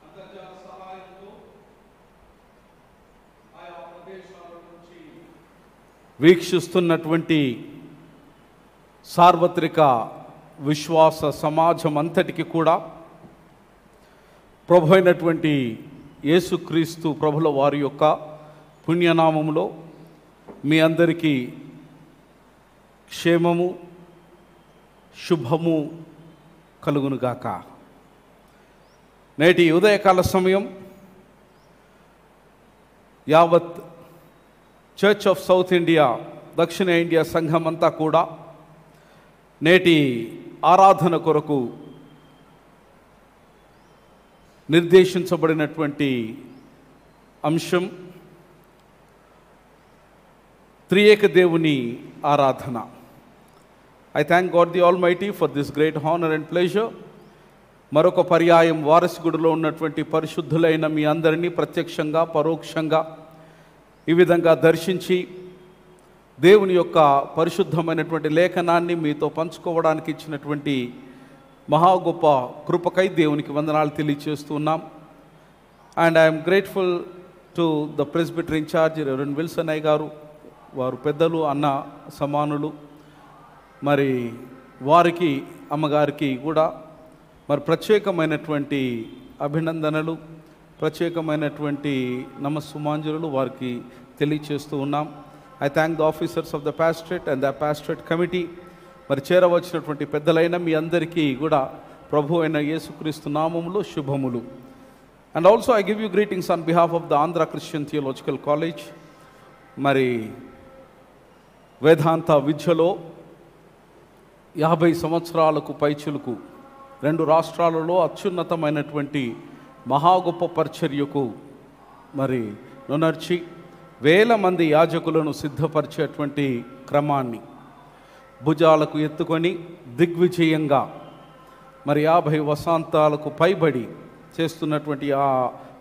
అంతర్జాల సహాయంతో ఆయా ప్రదేశాల నుంచి వీక్షిస్తున్నటువంటి సార్వత్రిక విశ్వాస సమాజం అంతటికి కూడా ప్రభు అయినటువంటి యేసుక్రీస్తు ప్రభుల వారి యొక్క పుణ్యనామములో మీ అందరికీ క్షేమము శుభము కలుగునుగాక. నేటి ఉదయకాల సమయం యావత్ చర్చ్ ఆఫ్ సౌత్ ఇండియా దక్షిణ ఇండియా సంఘం అంతా కూడా నేటి ఆరాధన కొరకు నిర్దేశించబడినటువంటి అంశం త్రియేక దేవుని ఆరాధన. I thank God the Almighty for this great honor and pleasure. మరొక పర్యాయం వారసుగుడిలో ఉన్నటువంటి పరిశుద్ధులైన మీ అందరినీ ప్రత్యక్షంగా పరోక్షంగా ఈ విధంగా దర్శించి దేవుని యొక్క పరిశుద్ధమైనటువంటి లేఖనాన్ని మీతో పంచుకోవడానికి ఇచ్చినటువంటి మహా గొప్ప కృపకై దేవునికి వందనాలు తెలియజేస్తున్నాం. And I'm grateful to the presbyter incharge reverend Wilson అయ్య గారు. వారు పెద్దలు, అన్న సమానులు. మరి వారికి అమ్మగారికి కూడా మరి ప్రత్యేకమైనటువంటి అభినందనలు, ప్రత్యేకమైనటువంటి నమస్సుమాంజలు వారికి తెలియచేస్తూ ఉన్నాం. I thank the officers of the pastorate and the pastorate committee. మరి చేరవచ్చినటువంటి పెద్దలైన మీ అందరికీ కూడా ప్రభు అయిన యేసుక్రీస్తు నామములో శుభములు. And also I give you greetings on behalf of the Andhra Christian theological college. మరి వేదాంత విద్యలో 50 సంవత్సరాలకు పైచులకు 2 రాష్ట్రాలలో అత్యున్నతమైనటువంటి మహా గొప్ప పరిచర్యకు మరి నొనర్చి వేల మంది యాజకులను సిద్ధపరిచేటువంటి క్రమాన్ని భుజాలకు ఎత్తుకొని దిగ్విజయంగా మరి 50 వసంతాలకు పైబడి చేస్తున్నటువంటి ఆ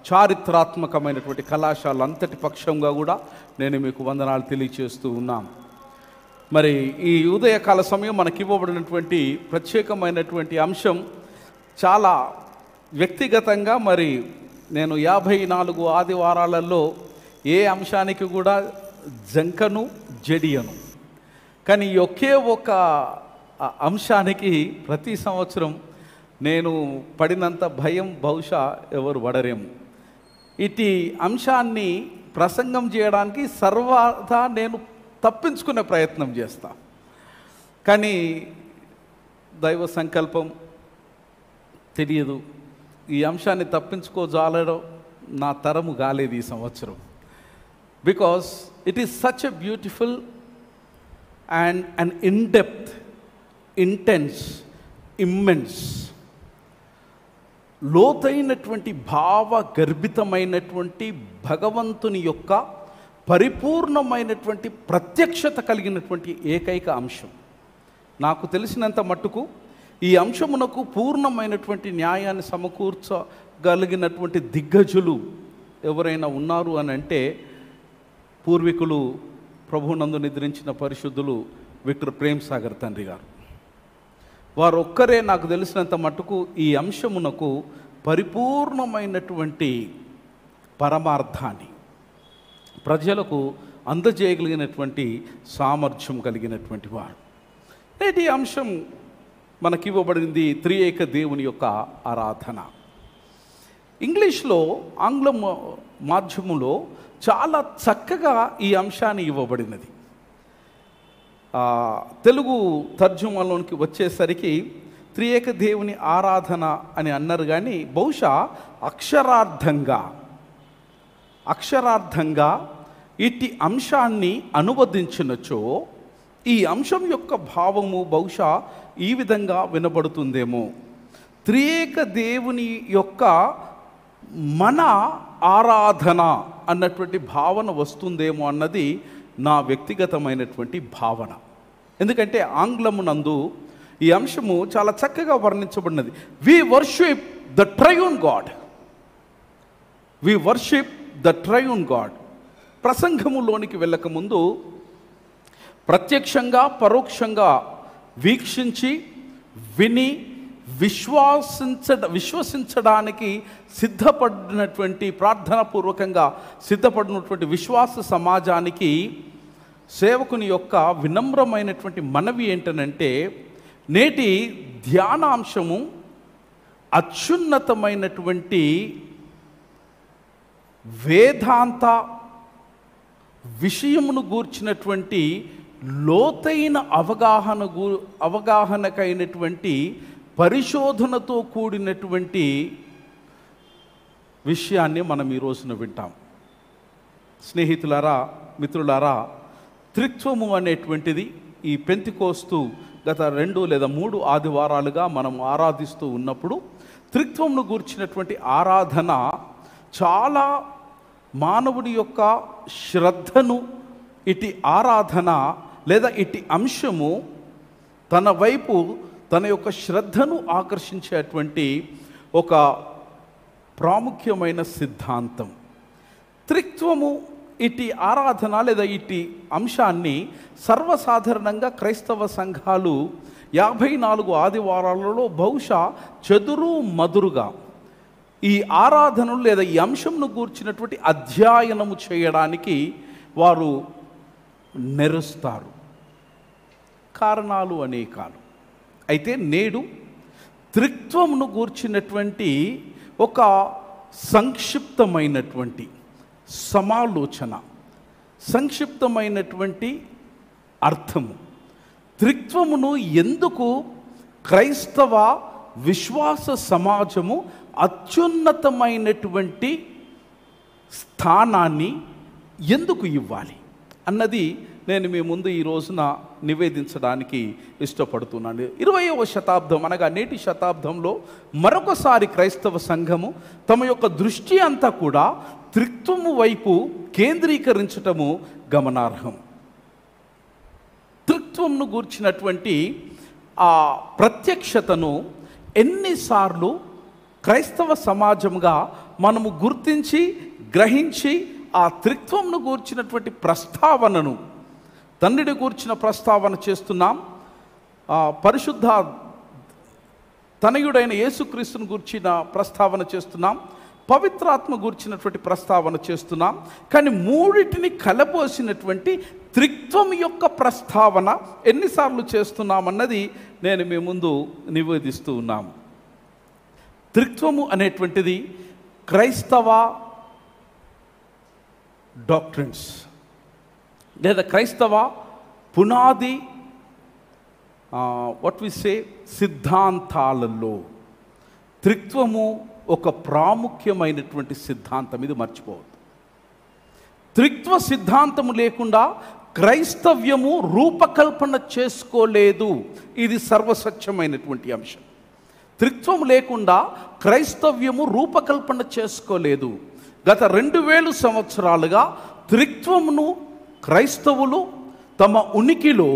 చారిత్రాత్మకమైనటువంటి కళాశాల అంతటి పక్షంగా కూడా నేను మీకు వందనాలు తెలియచేస్తూ ఉన్నాను. మరి ఈ ఉదయకాల సమయం మనకి ఇవ్వబడినటువంటి ప్రత్యేకమైనటువంటి అంశం చాలా వ్యక్తిగతంగా మరి నేను 54 ఆదివారాలలో ఏ అంశానికి కూడా జంకను జడియను, కానీ ఒకే ఒక అంశానికి ప్రతి సంవత్సరం నేను పడినంత భయం బహుశా ఎవరు పడరేమో. ఇటు అంశాన్ని ప్రసంగం చేయడానికి సర్వదా నేను తప్పించుకునే ప్రయత్నం చేస్తా, కానీ దైవ సంకల్పం తెలియదు. ఈ అంశాన్ని తప్పించుకోజాలడం నా తరము కాలేదు ఈ సంవత్సరం. Because it is such a beautiful and an in depth, intense, immense, లోతైనటువంటి భావ గర్భితమైనటువంటి భగవంతుని యొక్క పరిపూర్ణమైనటువంటి ప్రత్యక్షత కలిగినటువంటి ఏకైక అంశం. నాకు తెలిసినంత మట్టుకు ఈ అంశమునకు పూర్ణమైనటువంటి న్యాయాన్ని సమకూర్చగలిగినటువంటి దిగ్గజులు ఎవరైనా ఉన్నారు అని అంటే పూర్వీకులు ప్రభునందు నిద్రించిన పరిశుద్ధులు విక్టర్ ప్రేమ్ సాగర్ తండ్రి గారు. వారు ఒక్కరే నాకు తెలిసినంత మట్టుకు ఈ అంశమునకు పరిపూర్ణమైనటువంటి పరమార్థాన్ని ప్రజలకు అందజేయగలిగినటువంటి సామర్థ్యం కలిగినటువంటి వారు. నేటి అంశం మనకివ్వబడింది త్రియేక దేవుని యొక్క ఆరాధన. ఇంగ్లీష్లో, ఆంగ్ల మాధ్యమంలో చాలా చక్కగా ఈ అంశాన్ని ఇవ్వబడినది. తెలుగు తర్జుమాలోనికి వచ్చేసరికి త్రియేక దేవుని ఆరాధన అని అన్నారు, కానీ బహుశా అక్షరార్థంగా ఇట్టి అంశాన్ని అనువదించినచో ఈ అంశం యొక్క భావము బహుశా ఈ విధంగా వినబడుతుందేమో: త్రియేక దేవుని యొక్క మన ఆరాధన అన్నటువంటి భావన వస్తుందేమో అన్నది నా వ్యక్తిగతమైనటువంటి భావన. ఎందుకంటే ఆంగ్లమునందు ఈ అంశము చాలా చక్కగా వర్ణించబడినది. We worship the triune God, we worship the triune God. ప్రసంగములోనికి వెళ్ళకముందు ప్రత్యక్షంగా పరోక్షంగా వీక్షించి విని విశ్వసించడానికి సిద్ధపడినటువంటి, ప్రార్థనాపూర్వకంగా సిద్ధపడినటువంటి విశ్వాస సమాజానికి సేవకుని యొక్క వినమ్రమైనటువంటి మనవి ఏంటనంటే, నేటి ధ్యానాంశము అత్యున్నతమైనటువంటి వేదాంత విషయమును గూర్చినటువంటి లోతైన అవగాహనకైనటువంటి పరిశోధనతో కూడినటువంటి విషయాన్ని మనం ఈ రోజున వింటాం. స్నేహితులారా, మిత్రులారా, త్రిత్వము అనేటువంటిది ఈ పెంతెకోస్తు గత 2 లేదా 3 ఆదివారాలుగా మనం ఆరాధిస్తూ ఉన్నప్పుడు త్రిత్వమును గూర్చినటువంటి ఆరాధన చాలా మానవుడి యొక్క శ్రద్ధను, ఇటు ఆరాధన లేదా ఇటు అంశము తన వైపు తన యొక్క శ్రద్ధను ఆకర్షించేటువంటి ఒక ప్రాముఖ్యమైన సిద్ధాంతం. త్రిత్వము ఇటు ఆరాధన లేదా ఇటు అంశాన్ని సర్వసాధారణంగా క్రైస్తవ సంఘాలు 54 ఆదివారాలలో బహుశా చెదురు మదురుగా ఈ ఆరాధనలు లేదా ఈ అంశంను గూర్చినటువంటి అధ్యయనము చేయడానికి వారు నెరుస్తారు. కారణాలు అనేకాలు. అయితే నేడు త్రిత్వమును గూర్చినటువంటి ఒక సంక్షిప్తమైనటువంటి సమాలోచన, సంక్షిప్తమైనటువంటి అర్థము, త్రిత్వమును ఎందుకు క్రైస్తవ విశ్వాస సమాజము అత్యున్నతమైనటువంటి స్థానాన్ని ఎందుకు ఇవ్వాలి అన్నది నేను మీ ముందు ఈ రోజున నివేదించడానికి ఇష్టపడుతున్నాను. 20వ శతాబ్దం అనగా నేటి శతాబ్దంలో మరొకసారి క్రైస్తవ సంఘము తమ యొక్క దృష్టి అంతా కూడా త్రిత్వము వైపు కేంద్రీకరించటము గమనార్హం. త్రిత్వమును గూర్చినటువంటి ఆ ప్రత్యక్షతను ఎన్నిసార్లు క్రైస్తవ సమాజంగా మనము గుర్తించి గ్రహించి ఆ త్రిత్వమును గూర్చినటువంటి ప్రస్తావనను, తండ్రిని గూర్చిన ప్రస్తావన చేస్తున్నాం, పరిశుద్ధ తనయుడైన యేసుక్రీస్తును గూర్చిన ప్రస్తావన చేస్తున్నాం, పవిత్రాత్మ గూర్చినటువంటి ప్రస్తావన చేస్తున్నాం. కానీ మూడిటిని కలబోసినటువంటి త్రిత్వం యొక్క ప్రస్తావన ఎన్నిసార్లు చేస్తున్నామన్నది నేను మీ ముందు నివేదిస్తూ ఉన్నాము. త్రిత్వము అనేటువంటిది క్రైస్తవ డాక్ట్రిన్స్ లేదా క్రైస్తవ పునాది సిద్ధాంతాలలో త్రిత్వము ఒక ప్రాముఖ్యమైనటువంటి సిద్ధాంతం. ఇది మర్చిపోవద్దు. త్రిత్వ సిద్ధాంతము లేకుండా క్రైస్తవ్యము రూపకల్పన చేసుకోలేదు. ఇది సర్వసత్యమైనటువంటి అంశం. త్రిత్వం లేకుండా క్రైస్తవ్యము రూపకల్పన చేసుకోలేదు. గత 2000 సంవత్సరాలుగా త్రిత్వమును క్రైస్తవులు తమ ఉనికిలో,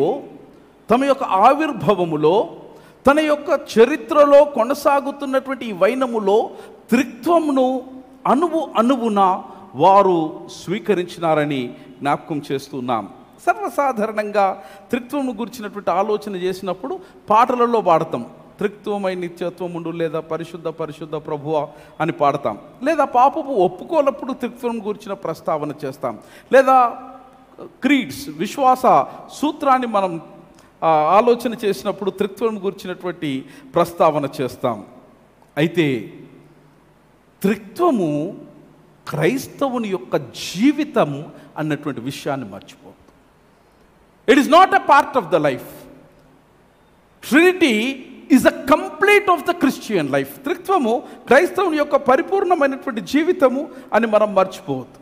తమ యొక్క ఆవిర్భవములో, తన యొక్క చరిత్రలో కొనసాగుతున్నటువంటి ఈ వైనములో త్రిత్వమును అణువున వారు స్వీకరించినారని జ్ఞాపకం చేస్తున్నాం. సర్వసాధారణంగా త్రిత్వము గురించినటువంటి ఆలోచన చేసినప్పుడు పాటలలో పాడతాం. త్రిత్వమై నిత్యత్వముండు లేదా పరిశుద్ధ పరిశుద్ధ ప్రభువా అని పాడతాం. లేదా పాపపు ఒప్పుకోనప్పుడు త్రిత్వం గురించిన ప్రస్తావన చేస్తాం. లేదా క్రీడ్స్, విశ్వాస సూత్రాన్ని మనం ఆలోచన చేసినప్పుడు త్రిత్వం గురించినటువంటి ప్రస్తావన చేస్తాం. అయితే త్రిత్వము క్రైస్తవుని యొక్క జీవితం అన్నటువంటి విషయాన్ని మర్చిపోవద్దు. It is not a part of the life. Trinity is a complete of the Christian life. త్రిత్వము క్రైస్తవుని యొక్క పరిపూర్ణమైనటువంటి జీవితము అని మనం మర్చిపోవద్దు.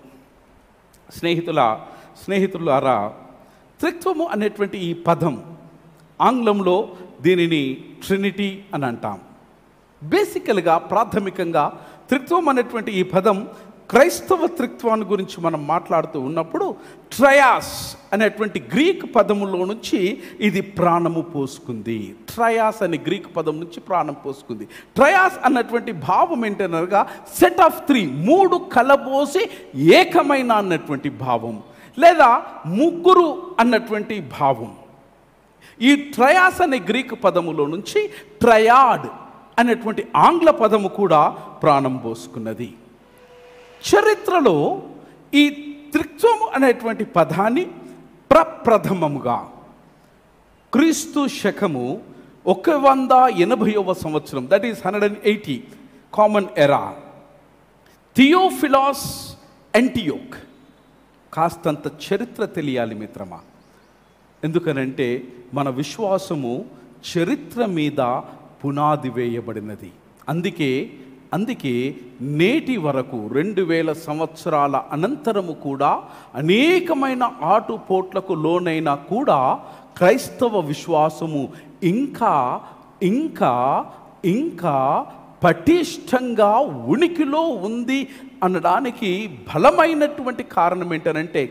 స్నేహితులారా, త్రిత్వము అనేటువంటి ఈ పదం ఆంగ్లంలో దీనిని ట్రినిటీ అని అంటాం. బేసికల్గా, ప్రాథమికంగా త్రిత్వం అనేటువంటి ఈ పదం క్రైస్తవ త్రిత్వాన్ని గురించి మనం మాట్లాడుతూ ఉన్నప్పుడు ట్రయాస్ అనేటువంటి గ్రీక్ పదములో నుంచి ఇది ప్రాణము పోసుకుంది. ట్రయాస్ అనే గ్రీక్ పదం నుంచి ప్రాణం పోసుకుంది. ట్రయాస్ అన్నటువంటి భావం ఏంటనగా సెట్ ఆఫ్ 3, 3 కలబోసి ఏకమైన అన్నటువంటి భావం, లేదా ముగ్గురు అన్నటువంటి భావం. ఈ ట్రయాస్ అనే గ్రీకు పదములో నుంచి ట్రయాడ్ అనేటువంటి ఆంగ్ల పదము కూడా ప్రాణం పోసుకున్నది. చరిత్రలో ఈ త్రిత్వము అనేటువంటి పదాన్ని ప్రప్రథమముగా క్రీస్తు శకము 180వ సంవత్సరం, దట్ ఈస్ 180 కామన్ ఎరా, థియోఫిలాస్ యాంటియోక్. కాస్తంత చరిత్ర తెలియాలి మిత్రమా. ఎందుకనంటే మన విశ్వాసము చరిత్ర మీద పునాది వేయబడినది. అందుకే నేటి వరకు 2000 సంవత్సరాల అనంతరము కూడా అనేకమైన ఆటుపోట్లకు లోనైనా కూడా క్రైస్తవ విశ్వాసము ఇంకా ఇంకా ఇంకా పటిష్టంగా ఉనికిలో ఉంది అనడానికి బలమైనటువంటి కారణం ఏంటనంటే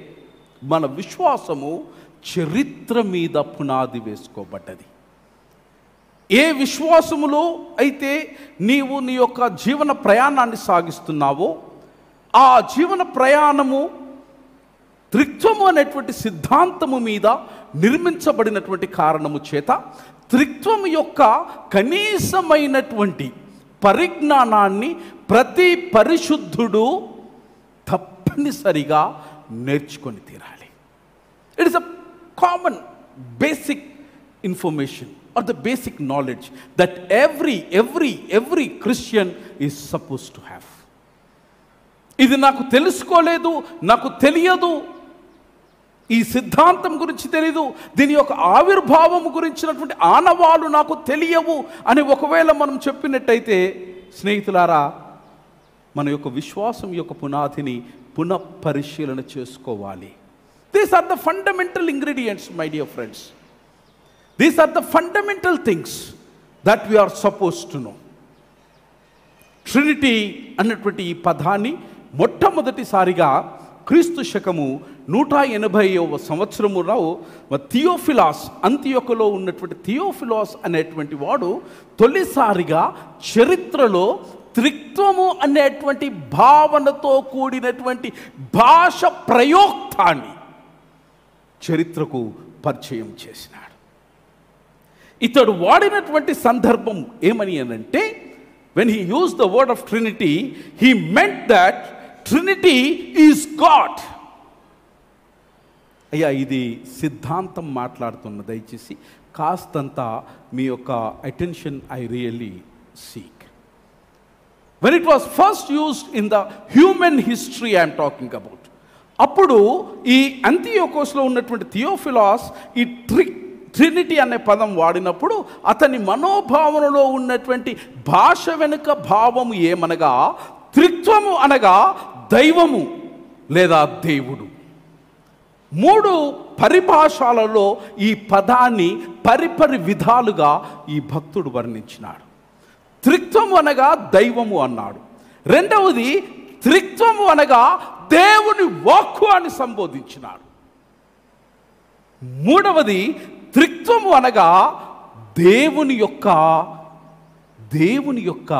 మన విశ్వాసము చరిత్ర మీద పునాది వేసుకోబడ్డది. ఏ విశ్వాసములో అయితే నీవు నీ యొక్క జీవన ప్రయాణాన్ని సాగిస్తున్నావో ఆ జీవన ప్రయాణము త్రిత్వము అనేటువంటి సిద్ధాంతము మీద నిర్మించబడినటువంటి కారణము చేత త్రిత్వము యొక్క కనీసమైనటువంటి పరిజ్ఞానాన్ని ప్రతి పరిశుద్ధుడు తప్పనిసరిగా నేర్చుకొని తీరాలి. It is a common basic information or the basic knowledge that every Christian is supposed to have. ఇది నాకు తెలుసుకోలేదు, నాకు తెలియదు, ఈ సిద్ధాంతం గురించి తెలియదు, దీని యొక్క ఆవిర్భావం గురించినటువంటి ఆనవాలు నాకు తెలియవు అని ఒకవేళ మనం చెప్పినట్టయితే స్నేహితులారా, మన యొక్క విశ్వాసం యొక్క పునాదిని పునఃపరిశీలన చేసుకోవాలి. These are the fundamental ingredients, my dear friends. These are the fundamental things that we are supposed to know. Trinity అన్నటువంటి ఈ పదాన్ని మొట్టమొదటిసారిగా క్రీస్తు శకము 180వ సంవత్సరములో థియోఫిలాస్, అంతియోకులో ఉన్నటువంటి థియోఫిలాస్ అనేటువంటి వాడు తొలిసారిగా చరిత్రలో త్రిత్వము అనేటువంటి భావనతో కూడినటువంటి భాష ప్రయోక్తాన్ని చరిత్రకు పరిచయం చేసినాడు. ఇతడు వాడినటువంటి సందర్భం ఏమని అనంటే, when he used the word of Trinity, he meant that Trinity is God. అయ్యా, ఇది సిద్ధాంతం మాట్లాడుతున్న, దయచేసి కాస్తంత మీ యొక్క attention I really seek. When it was first used in the human history I am talking about, అప్పుడు ఈ అంతియోకోస్లో ఉన్నటువంటి థియోఫిలాస్ ఈ ట్రినిటీ అనే పదం వాడినప్పుడు అతని మనోభావనలో ఉన్నటువంటి భాష వెనుక భావము ఏమనగా త్రిత్వము అనగా దైవము లేదా దేవుడు. 3 పరిభాషలలో ఈ పదాన్ని పరిపరి విధాలుగా ఈ భక్తుడు వర్ణించినాడు. త్రిత్వము అనగా దైవము అన్నాడు. రెండవది త్రిత్వము అనగా దేవుని వాక్కు అని సంబోధించినాడు. మూడవది త్రిత్వము అనగా దేవుని యొక్క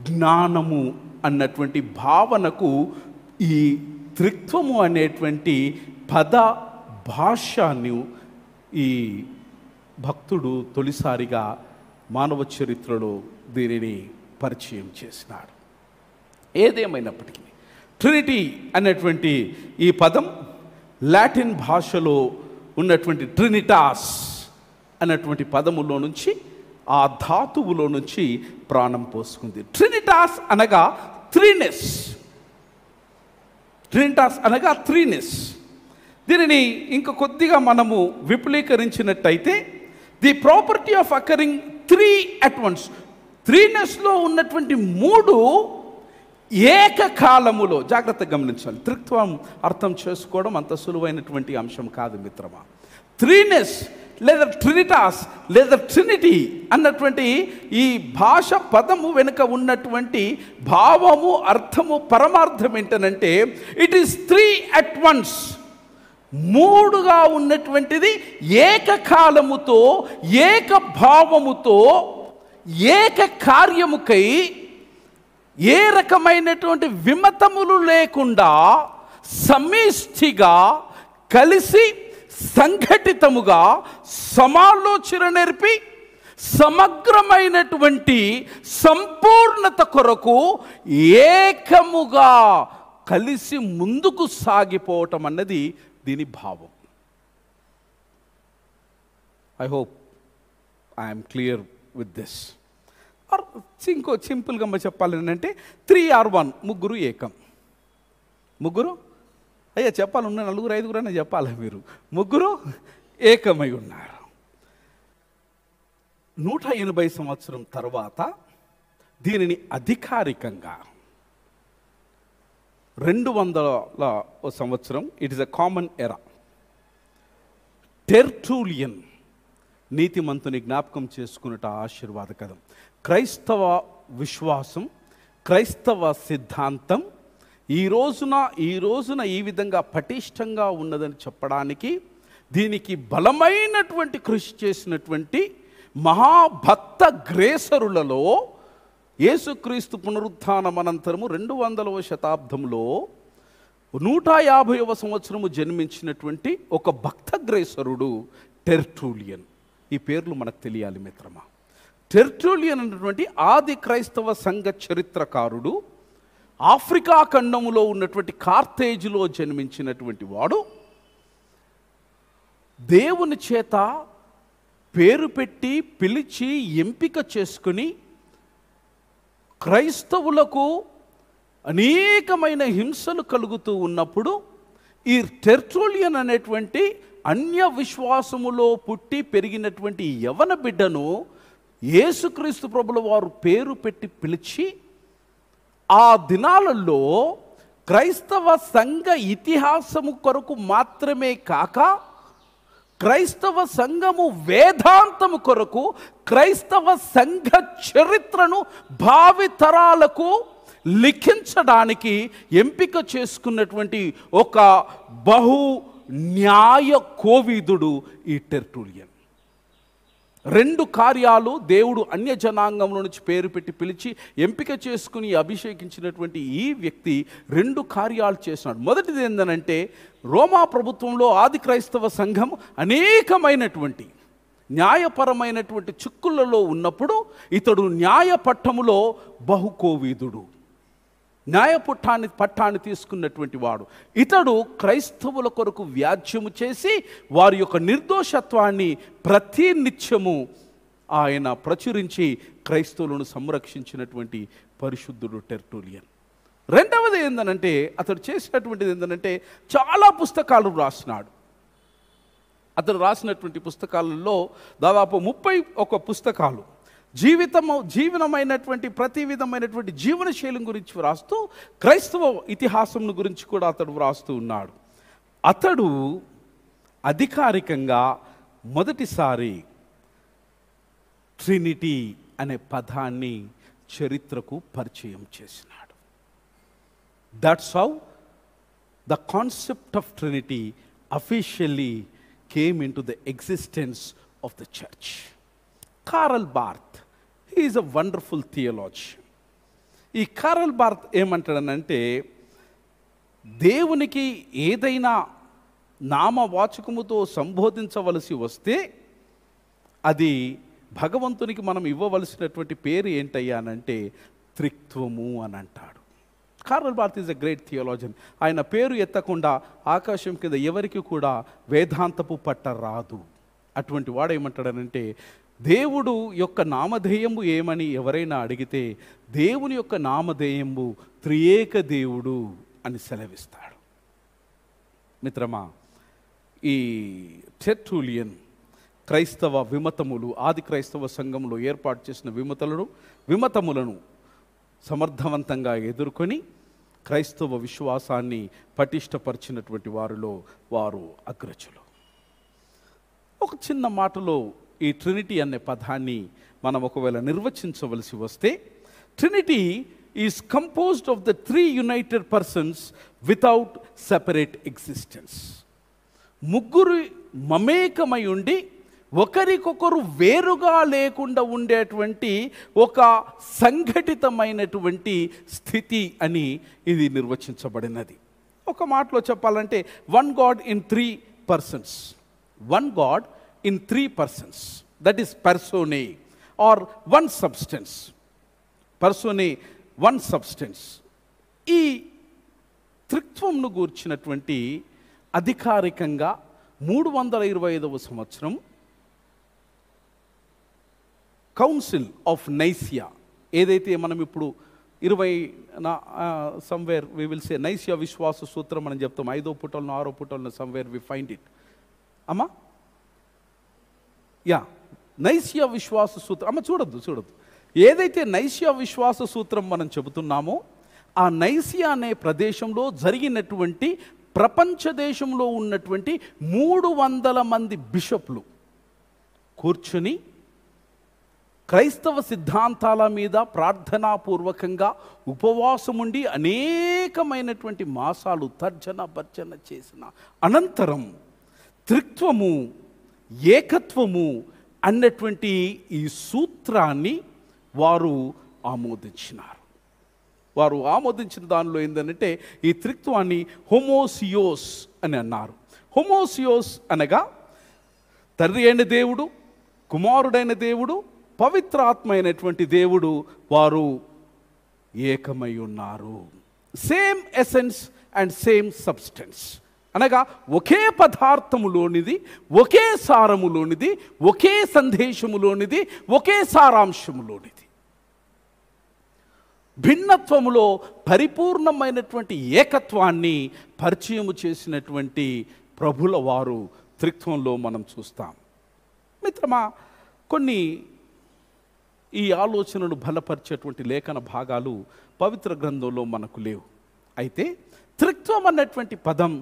జ్ఞానము అన్నటువంటి భావనకు ఈ త్రిత్వము అనేటువంటి పద భాషను ఈ భక్తుడు తొలిసారిగా మానవ చరిత్రలో దీనిని పరిచయం చేసినాడు. ఏదేమైనప్పటికీ ట్రినిటీ అనేటువంటి ఈ పదం లాటిన్ భాషలో ఉన్నటువంటి ట్రినిటాస్ అన్నటువంటి పదములో నుంచి, ఆ ధాతువులో నుంచి ప్రాణం పోసుకుంది. ట్రినిటాస్ అనగా త్రీనెస్. ట్రినిటాస్ అనగా త్రీనెస్. దీనిని ఇంక కొద్దిగా మనము విపులీకరించినట్టయితే, the property of occurring 3 at once. త్రీనెస్లో ఉన్నటువంటి 3 ఏకకాలములో, జాగ్రత్తగా గమనించాలి. త్రిత్వం అర్థం చేసుకోవడం అంత సులువైనటువంటి అంశం కాదు మిత్రమా. త్రీనెస్ లేదా ట్రినిటాస్ లేదా ట్రినిటీ అన్నటువంటి ఈ భాష పదము వెనుక ఉన్నటువంటి భావము, అర్థము, పరమార్థం ఏంటనంటే ఇట్ ఈస్ 3 at once. 3గా ఉన్నటువంటిది ఏకకాలముతో, ఏకభావముతో, ఏక కార్యముకై ఏ రకమైనటువంటి విమతములు లేకుండా సమిష్టిగా కలిసి సంఘటితముగా సమాలోచన నేర్పి సమగ్రమైనటువంటి సంపూర్ణత కొరకు ఏకముగా కలిసి ముందుకు సాగిపోవటం అన్నది దీని భావం. I hope I'm clear with this. ఇంకో సింపుల్గా చెప్పాలి అంటే 3R1, ముగ్గురు ఏకం. ముగ్గురు అయ్యా చెప్పాలి, ఉన్న నలుగురు ఐదుగురు అనే చెప్పాలి. మీరు ముగ్గురు ఏకమై ఉన్నారు. 180 సంవత్సరం తర్వాత దీనిని అధికారికంగా 200వ సంవత్సరం, ఇట్ ఇస్ ఎ కామన్ ఎరా, టెర్టూలియన్ నీతిమంతుని జ్ఞాపకం చేసుకున్నట ఆశీర్వాదకరం. క్రైస్తవ విశ్వాసం, క్రైస్తవ సిద్ధాంతం ఈ రోజున ఈ విధంగా పటిష్టంగా ఉన్నదని చెప్పడానికి దీనికి బలమైనటువంటి కృషి చేసినటువంటి మహాభక్త గ్రేసరులలో యేసుక్రీస్తు పునరుత్థానం అనంతరము 200వ శతాబ్దంలో 150వ సంవత్సరము జన్మించినటువంటి ఒక భక్త గ్రేసరుడు టెర్టూలియన్. ఈ పేర్లు మనకు తెలియాలి మిత్రమా. టెర్టూలియన్ అనేటువంటి ఆది క్రైస్తవ సంఘ చరిత్రకారుడు, ఆఫ్రికా ఖండములో ఉన్నటువంటి కార్తేజులో జన్మించినటువంటి వాడు. దేవుని చేత పేరు పెట్టి పిలిచి ఎంపిక చేసుకుని క్రైస్తవులకు అనేకమైన హింసలు కలుగుతూ ఉన్నప్పుడు ఈ టెర్టూలియన్ అనేటువంటి అన్య విశ్వాసములో పుట్టి పెరిగినటువంటి యవన బిడ్డను యేసుక్రీస్తు ప్రభుల వారు పేరు పెట్టి పిలిచి ఆ దినాలలో క్రైస్తవ సంఘ ఇతిహాసము కొరకు మాత్రమే కాక క్రైస్తవ సంఘము వేదాంతము కొరకు క్రైస్తవ సంఘ చరిత్రను భావితరాలకు లిఖించడానికి ఎంపిక చేసుకున్నటువంటి ఒక బహు న్యాయ కోవిదుడు ఈ టెర్టూలియన్. 2 కార్యాలు దేవుడు అన్య జనాంగంలో నుంచి పేరు పెట్టి పిలిచి ఎంపిక చేసుకుని అభిషేకించినటువంటి ఈ వ్యక్తి 2 కార్యాలు చేసినాడు. మొదటిది ఏంటంటే, రోమా ప్రభుత్వంలో ఆది క్రైస్తవ సంఘం అనేకమైనటువంటి న్యాయపరమైనటువంటి చిక్కులలో ఉన్నప్పుడు ఇతడు న్యాయ పట్టములో బహుకోవిదుడు, న్యాయ పట్టాన్ని తీసుకున్నటువంటి వాడు. ఇతడు క్రైస్తవుల కొరకు వ్యాజ్యము చేసి వారి యొక్క నిర్దోషత్వాన్ని ప్రతినిత్యము ఆయన ప్రచురించి క్రైస్తవులను సంరక్షించినటువంటి పరిశుద్ధుడు టెర్టూలియన్. రెండవది ఏంటంటే, అతడు చేసినటువంటిది ఏంటంటే చాలా పుస్తకాలు రాసినాడు. అతడు రాసినటువంటి పుస్తకాలలో దాదాపు 31 పుస్తకాలు జీవనమైనటువంటి ప్రతి విధమైనటువంటి జీవనశైలి గురించి వ్రాస్తూ క్రైస్తవ ఇతిహాసం గురించి కూడా అతడు వ్రాస్తూ ఉన్నాడు. అతడు అధికారికంగా మొదటిసారి ట్రినిటీ అనే పదాన్ని చరిత్రకు పరిచయం చేసినాడు. That's how the concept of Trinity officially came in to the existence of the church. Karl Barth, he is a wonderful theologian. ఈ కారల్ బార్త్ ఏమంటాడనంటే, దేవునికి ఏదైనా నామవాచకముతో సంబోధించవలసి వస్తే అది భగవంతునికి మనం ఇవ్వవలసినటువంటి పేరు ఏంటయ్యానంటే త్రిత్వము అని అంటాడు. Karl Barth is a great theologian. ఆయన పేరు ఎత్తకుండా ఆకాశం కింద ఎవరికి కూడా వేదాంతపు పట్ట రాదు. అటువంటి వాడు ఏమంటాడనంటే, దేవుడు యొక్క నామధేయము ఏమని ఎవరైనా అడిగితే దేవుని యొక్క నామధేయము త్రియేక దేవుడు అని సెలవిస్తాడు. మిత్రమా, ఈ టెర్టూలియన్ క్రైస్తవ విమతములు, ఆది క్రైస్తవ సంఘంలో ఏర్పాటు చేసిన విమతములను సమర్థవంతంగా ఎదుర్కొని క్రైస్తవ విశ్వాసాన్ని పటిష్టపరిచినటువంటి వారిలో వారు అగ్రజులు. ఒక చిన్న మాటలో ఈ ట్రినిటీ అనే పదాన్ని మనం ఒకవేళ నిర్వచించవలసి వస్తే, Trinity is composed of the 3 United persons without separate existence. ముగ్గురు మమేకమై ఉండి ఒకరికొకరు వేరుగా లేకుండా ఉండేటువంటి ఒక సంఘటితమైనటువంటి స్థితి అని ఇది నిర్వచించబడినది. ఒక మాటలో చెప్పాలంటే 1 God in 3 persons. one God in three persons. That is personae or one substance. Personae, one substance. ఈ త్రిత్వంను గూర్చినటువంటి అధికారికంగా 325వ సంవత్సరం కౌన్సిల్ ఆఫ్ నైసియా, ఏదైతే మనం ఇప్పుడు 20 somewhere we will say Nicaea విశ్వాస సూత్రం మనం చెప్తాం, 5వ పుటలను 6వ పుటలను సమ్వేర్ వి ఫైండ్ ఇట్. అమ్మా యా, నైసియా విశ్వాస సూత్రం. అమ్మ చూడొద్దు. ఏదైతే నైసియా విశ్వాస సూత్రం మనం చెబుతున్నామో ఆ నైసియా అనే ప్రదేశంలో జరిగినటువంటి ప్రపంచ దేశంలో ఉన్నటువంటి 300 మంది బిషప్లు కూర్చుని క్రైస్తవ సిద్ధాంతాల మీద ప్రార్థనాపూర్వకంగా ఉపవాసముండి అనేకమైనటువంటి మాసాలు తర్జన భర్జన చేసిన అనంతరం త్రిత్వము, ఏకత్వము అన్నటువంటి ఈ సూత్రాన్ని వారు ఆమోదించినారు. వారు ఆమోదించిన దానిలో ఏంటంటే ఈ త్రిత్వాన్ని హోమోసియోస్ అని అన్నారు. హోమోసియోస్ అనగా తండ్రి అయిన దేవుడు, కుమారుడైన దేవుడు, పవిత్రాత్మ అయినటువంటి దేవుడు వారు ఏకమై ఉన్నారు. Same essence and same substance అనగా ఒకే పదార్థములోనిది, ఒకే సారములోనిది, ఒకే సందేశములోనిది, ఒకే సారాంశములోనిది. భిన్నత్వములో పరిపూర్ణమైనటువంటి ఏకత్వాన్ని పరిచయము చేసినటువంటి ప్రభుల వారు త్రిత్వంలో మనం చూస్తాం. మిత్రమా, కొన్ని ఈ ఆలోచనను బలపరిచేటువంటి లేఖన భాగాలు పవిత్ర గ్రంథంలో మనకు లేవు. అయితే త్రిత్వం అన్నటువంటి పదం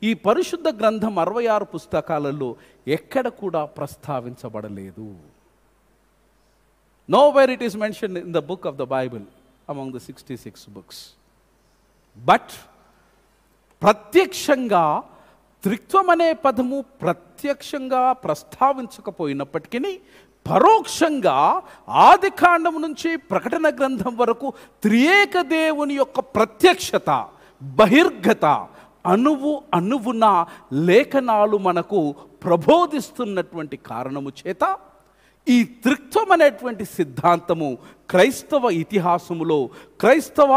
ఈ పరిశుద్ధ గ్రంథం 66 పుస్తకాలలో ఎక్కడ కూడా ప్రస్తావించబడలేదు. Nowhere it is mentioned in the book of the Bible among the 66 books. But ప్రత్యక్షంగా త్రిత్వం అనే పదము ప్రత్యక్షంగా ప్రస్తావించకపోయినప్పటికీ పరోక్షంగా ఆది కాండం నుంచి ప్రకటన గ్రంథం వరకు త్రియేక దేవుని యొక్క ప్రత్యక్షత, బహిర్గత అణువున లేఖనాలు మనకు ప్రబోధిస్తున్నటువంటి కారణము చేత ఈ త్రిత్వం అనేటువంటి సిద్ధాంతము క్రైస్తవ ఇతిహాసములో, క్రైస్తవ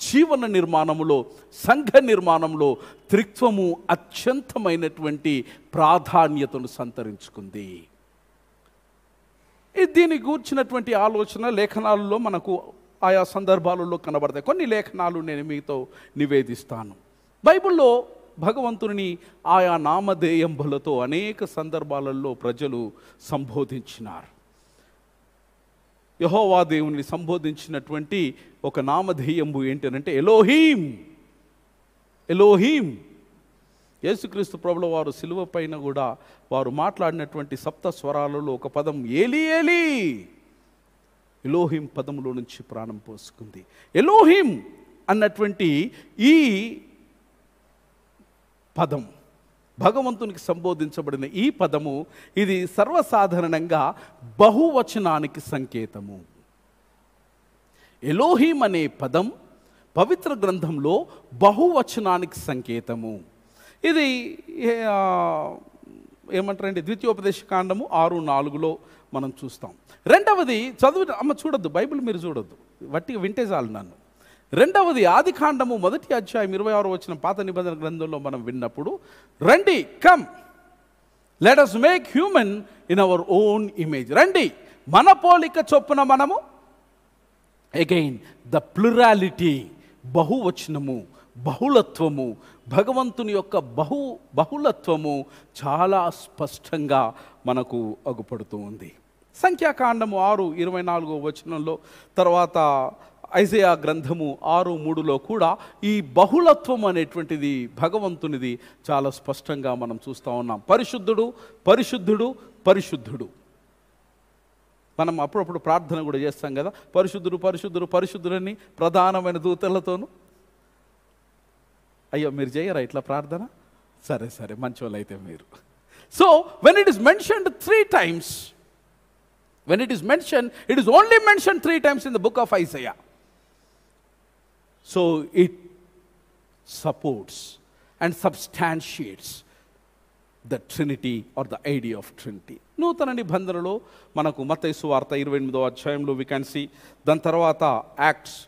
జీవన నిర్మాణములో, సంఘ నిర్మాణంలో త్రిత్వము అత్యంతమైనటువంటి ప్రాధాన్యతను సంతరించుకుంది. దీన్ని గూర్చినటువంటి ఆలోచన లేఖనాలలో మనకు ఆయా సందర్భాలలో కనబడతాయి. కొన్ని లేఖనాలు నేను మీతో నివేదిస్తాను. బైబిల్లో భగవంతుని ఆయా నామధేయంబులతో అనేక సందర్భాలలో ప్రజలు సంబోధించినారు. యెహోవా దేవుని సంబోధించినటువంటి ఒక నామధేయంబు ఏంటంటే ఎలోహీం. ఎలోహీం. యేసుక్రీస్తు ప్రభుల వారు సిలువ పైన కూడా వారు మాట్లాడినటువంటి సప్త స్వరాలలో ఒక పదం ఏలీ ఏలీ, ఎలోహీం పదములో నుంచి ప్రాణం పోసుకుంది. ఎలోహీం అన్నటువంటి ఈ పదం, భగవంతునికి సంబోధించబడిన ఈ పదము, ఇది సర్వసాధారణంగా బహువచనానికి సంకేతము. ఎలోహీం అనే పదం పవిత్ర గ్రంథంలో బహువచనానికి సంకేతము. ఇది ఏమంటారండి, ద్వితీయోపదేశ కాండము 6:4లో మనం చూస్తాం. రెండవది చూడొద్దు, బైబిల్ మీరు చూడొద్దు, వట్టిగా వింటే చాలు నన్ను. రెండవది ఆది కాండము 1వ అధ్యాయం 26వ వచనం పాత నిబంధన గ్రంథంలో మనం విన్నప్పుడు, రండి, come let us make human in our own image. రండి, మన పోలిక చొప్పున మనము. అగైన్ ద ప్లురాలిటీ, బహువచనము, బహుళత్వము, భగవంతుని యొక్క బహుళత్వము చాలా స్పష్టంగా మనకు అగుపడుతూ ఉంది. సంఖ్యాకాండము 6:24వ వచనంలో, తర్వాత ఐజయా గ్రంథము 6:3లో కూడా ఈ బహుళత్వం అనేటువంటిది భగవంతునిది చాలా స్పష్టంగా మనం చూస్తూ ఉన్నాం. పరిశుద్ధుడు, పరిశుద్ధుడు, పరిశుద్ధుడు. మనం అప్పుడప్పుడు ప్రార్థన కూడా చేస్తాం కదా, పరిశుద్ధుడు, పరిశుద్ధుడు, పరిశుద్ధుడని ప్రధానమైన దూతలతోనూ. అయ్యో, మీరు చేయరా ఇట్లా ప్రార్థన? సరే సరే, మంచోళ్ళు అయితే మీరు. So when it is mentioned 3 times, when it is mentioned, it is only mentioned 3 times in the book of Isaiah. So it supports and substantiates the trinity or the idea of trinity. నూతన నిబంధనలో మనకు మత్తయి సువార్త 28వ అధ్యాయంలో we can see, దాని తర్వాత acts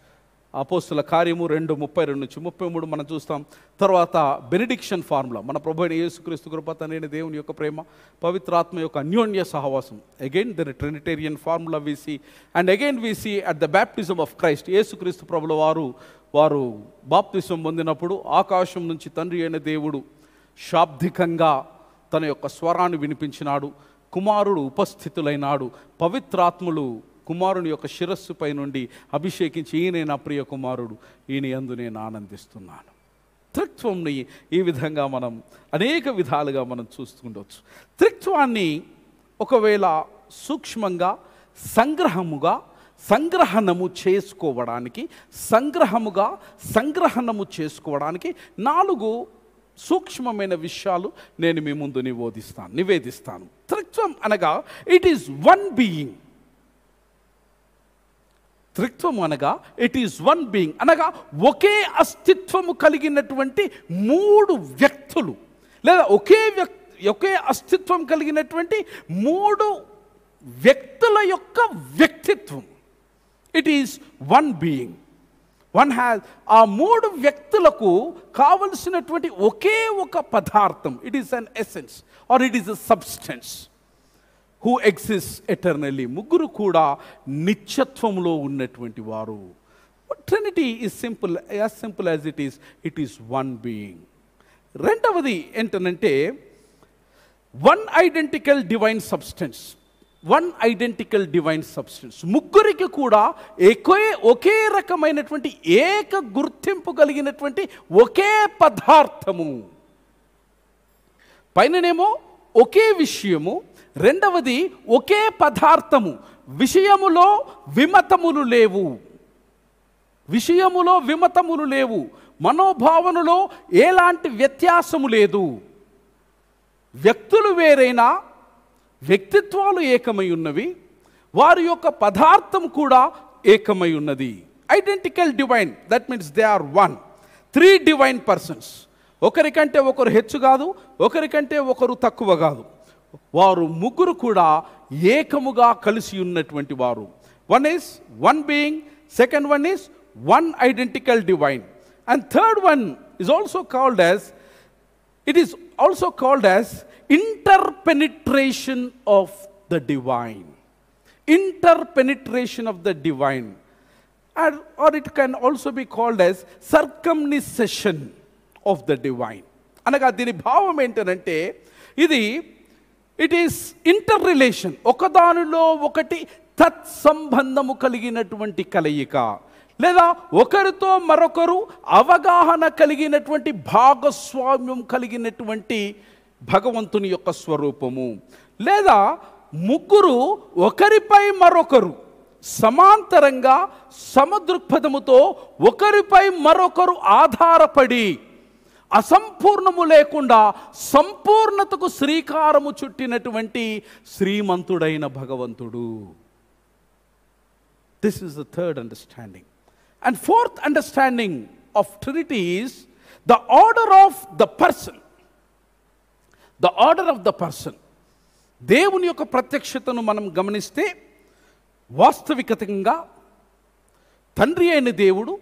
అపోస్తుల కార్యము 2:32 నుంచి 33 మనం చూస్తాం. తర్వాత బెనిడిక్షన్ ఫార్ములా, మన ప్రభు అయిన యేసుక్రీస్తు కృప, తండ్రి దేవుని యొక్క ప్రేమ, పవిత్రాత్మ యొక్క అన్యోన్య సహవాసం. Again the trinitarian formula we see, and again we see at the baptism of Christ. యేసుక్రీస్తు ప్రభుల వారు బాప్తిజం పొందినప్పుడు ఆకాశం నుంచి తండ్రి అయిన దేవుడు శాబ్దికంగా తన యొక్క స్వరాన్ని వినిపించినాడు. కుమారుడు ఉపస్థితులైనాడు. పవిత్రాత్ములు కుమారుని యొక్క శిరస్సుపై నుండి అభిషేకించి, ఈయనే నా ప్రియ కుమారుడు, ఈయన యందు నేను ఆనందిస్తున్నాను. త్రిత్వంని ఈ విధంగా మనం అనేక విధాలుగా మనం చూస్తుండవచ్చు. త్రిత్వాన్ని ఒకవేళ సూక్ష్మంగా సంగ్రహణము చేసుకోవడానికి 4 సూక్ష్మమైన విషయాలు నేను మీ ముందు నివేదిస్తాను. త్రిత్వం అనగా ఇట్ ఈస్ వన్ బీయింగ్. త్రిత్వం అనగా ఇట్ ఈస్ వన్ బీయింగ్ అనగా ఒకే అస్తిత్వము కలిగినటువంటి 3 వ్యక్తులు, లేదా ఒకే అస్తిత్వం కలిగినటువంటి 3 వ్యక్తుల యొక్క వ్యక్తిత్వం. It is one being. ఆ 3 వ్యక్తులకు కావలసినటువంటి ఒకే ఒక పదార్థం. It is an essence or it is a substance who exist eternally. 3 కూడా నిత్యత్వంలో ఉన్నటువంటి వారు. Trinity is as simple as it is one being. రెండవది ఏంటనంటే వన్ ఐడెంటికల్ డివైన్ సబ్స్టెన్స్. ముగ్గురికి కూడా ఒకే రకమైనటువంటి ఏక గుర్తింపు కలిగినటువంటి ఒకే పదార్థము. పైననేమో ఒకే విషయము, రెండవది ఒకే పదార్థము. విషయములో విమతములు లేవు. మనోభావనలో ఎలాంటి వ్యత్యాసము లేదు. వ్యక్తులు వేరైనా వ్యక్తిత్వాలు ఏకమై ఉన్నవి, వారి యొక్క పదార్థం కూడా ఏకమై ఉన్నది. Identical divine, that means they are one. 3 divine persons. ఒకరికంటే ఒకరు హెచ్చు కాదు, ఒకరికంటే ఒకరు తక్కువ కాదు. వారు 3 కూడా ఏకముగా కలిసి ఉన్నటువంటి వారు. One is one being, second one is one identical divine, and third one is also called as interpenetration of the divine. Or it can also be called as circumcision of the divine. అనగా దీని భావం ఏంటంటే it is inter relation, ఒకదానిలో ఒకటి తత్సంబంధము కలిగినటువంటి కలయిక, లేదా ఒకరితో మరొకరు అవగాహన కలిగినటువంటి భాగస్వామ్యం కలిగినటువంటి భగవంతుని యొక్క స్వరూపము. లేదా 3 ఒకరిపై మరొకరు సమాంతరంగా సమదృక్పథముతో ఒకరిపై మరొకరు ఆధారపడి అసంపూర్ణము లేకుండా సంపూర్ణతకు శ్రీకారము చుట్టినటువంటి శ్రీమంతుడైన భగవంతుడు. This is the third understanding. And fourth understanding of Trinity is the order of the person. దేవుని యొక్క ప్రత్యక్షతను మనం గమనిస్తే వాస్తవికతంగా తండ్రి అయిన దేవుడు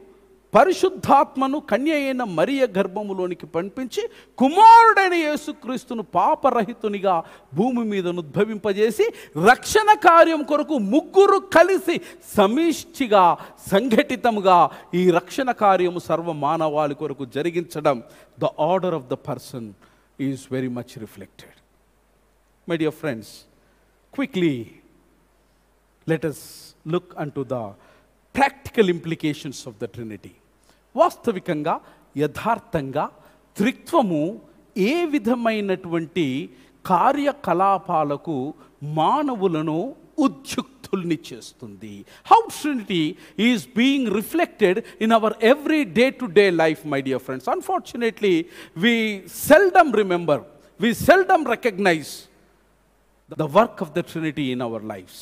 పరిశుద్ధాత్మను కన్య అయిన మరియ గర్భములోనికి పంపించి కుమారుడైన యేసుక్రీస్తును పాపరహితునిగా భూమి మీద ఉద్భవింపజేసి రక్షణ కార్యం కొరకు 3 కలిసి సమిష్టిగా సంఘటితముగా ఈ రక్షణ కార్యము సర్వ మానవాళి కొరకు జరిగించడం. The order of the person is very much reflected. My dear friends, quickly let us look unto the practical implications of the Trinity. వాస్తవికంగా యథార్థంగా త్రిత్వము ఏ విధమైనటువంటి కార్యకలాపాలకు మానవులను ఉద్యుక్తుల్ని చేస్తుంది. How Trinity is being reflected in our every day-to-day life, my dear friends. Unfortunately, we seldom recognize the work of the Trinity in our lives.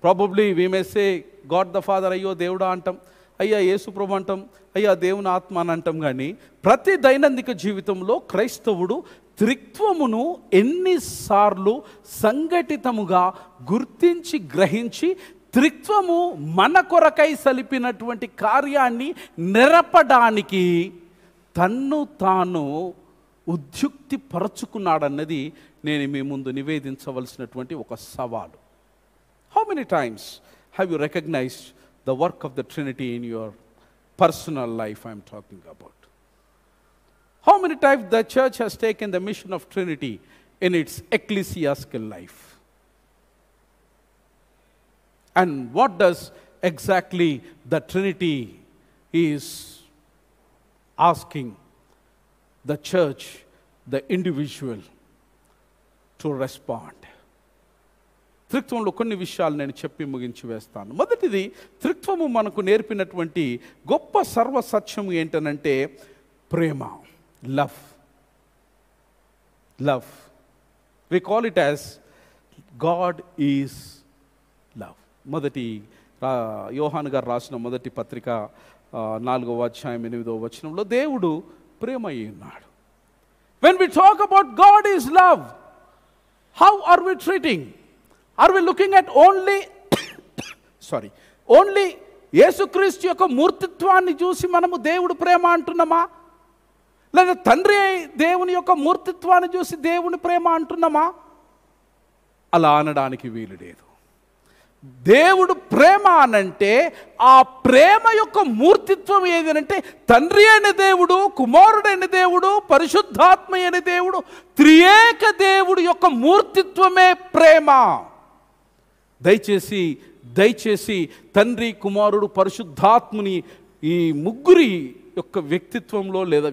Probably we may say God the Father, అయ్యో దేవుడా అంటాం, అయ్యా యేసుప్రభు అంటాం, అయ్యా దేవుని ఆత్మ అని అంటాం. కానీ ప్రతి దైనందిక జీవితంలో క్రైస్తవుడు త్రిత్వమును ఎన్నిసార్లు సంఘటితముగా గుర్తించి గ్రహించి త్రిత్వము మన కొరకై సలిపినటువంటి కార్యాన్ని నెరపడానికి తన్ను తాను ఉద్యుక్తి పరచుకున్నాడన్నది నేను మీ ముందు నివేదించవలసినటువంటి ఒక సవాలు. How many times have you recognised the work of the trinity in your personal life I'm talking about? How many times the church has taken the mission of Trinity in its ecclesiastical life? And what does exactly the Trinity is asking the church, the individual, to respond? త్రిత్వంలో కొన్ని విషయాలు నేను చెప్పి ముగించి వేస్తాను. మొదటిది, త్రిత్వము మనకు నేర్పినటువంటి గొప్ప సర్వసత్యం ఏంటనంటే ప్రేమ. Love. Love. We call it as God is love. మొదటి యోహాను గారు రాసిన మొదటి పత్రిక 4వ అధ్యాయం 8వ వచనంలో దేవుడు ప్రేమ అయి ఉన్నాడు. When we talk about God is love, how are we treating? Are we looking at only యేసుక్రీస్తు యొక్క మూర్తిత్వాన్ని చూసి మనము దేవుడు ప్రేమ అంటున్నామా? లేదా తండ్రి దేవుని యొక్క మూర్తిత్వాన్ని చూసి దేవుని ప్రేమ అంటున్నామా? అలా అనడానికి వీలు లేదు. దేవుడు ప్రేమ అనంటే ఆ ప్రేమ యొక్క మూర్తిత్వం ఏదనంటే తండ్రి అయిన దేవుడు, కుమారుడైన దేవుడు, పరిశుద్ధాత్మ అయిన దేవుడు, త్రియేక దేవుడు యొక్క మూర్తిత్వమే ప్రేమ. దయచేసి తండ్రి, కుమారుడు, పరిశుద్ధాత్ముని ఈ ముగ్గురి యొక్క వ్యక్తిత్వంలో లేదా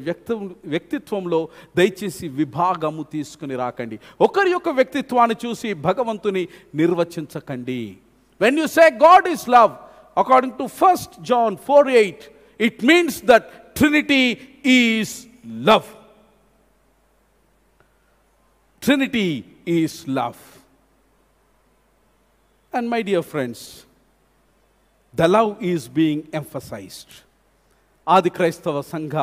వ్యక్తిత్వంలో దయచేసి విభాగము తీసుకుని రాకండి. ఒకరి యొక్క వ్యక్తిత్వాన్ని చూసి భగవంతుని నిర్వచించకండి. When you say God is love, according to 1 John 4:8, it means that Trinity is love. Trinity is love. And my dear friends, the love is being emphasized. ఆది క్రైస్తవ సంఘ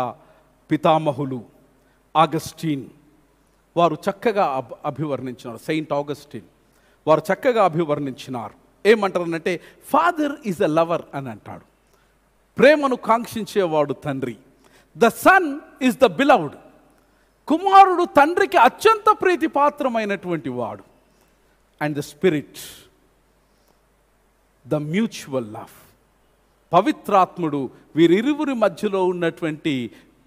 పితామహులు ఆగస్టిన్ వారు చక్కగా అభివర్ణించినారు. సెయింట్ ఆగస్టిన్ వారు చక్కగా అభివర్ణించినారు. ఏమంటారనంటే ఫాదర్ ఈజ్ ఎ లవర్ అని అంటాడు. ప్రేమను కాంక్షించేవాడు తండ్రి. The Son is the beloved. కుమారుడు తండ్రికి అత్యంత ప్రీతిపాత్రమైనటువంటి వాడు. And the Spirit, the mutual love, పవిత్రాత్ముడు వీరిరువురి మధ్యలో ఉన్నటువంటి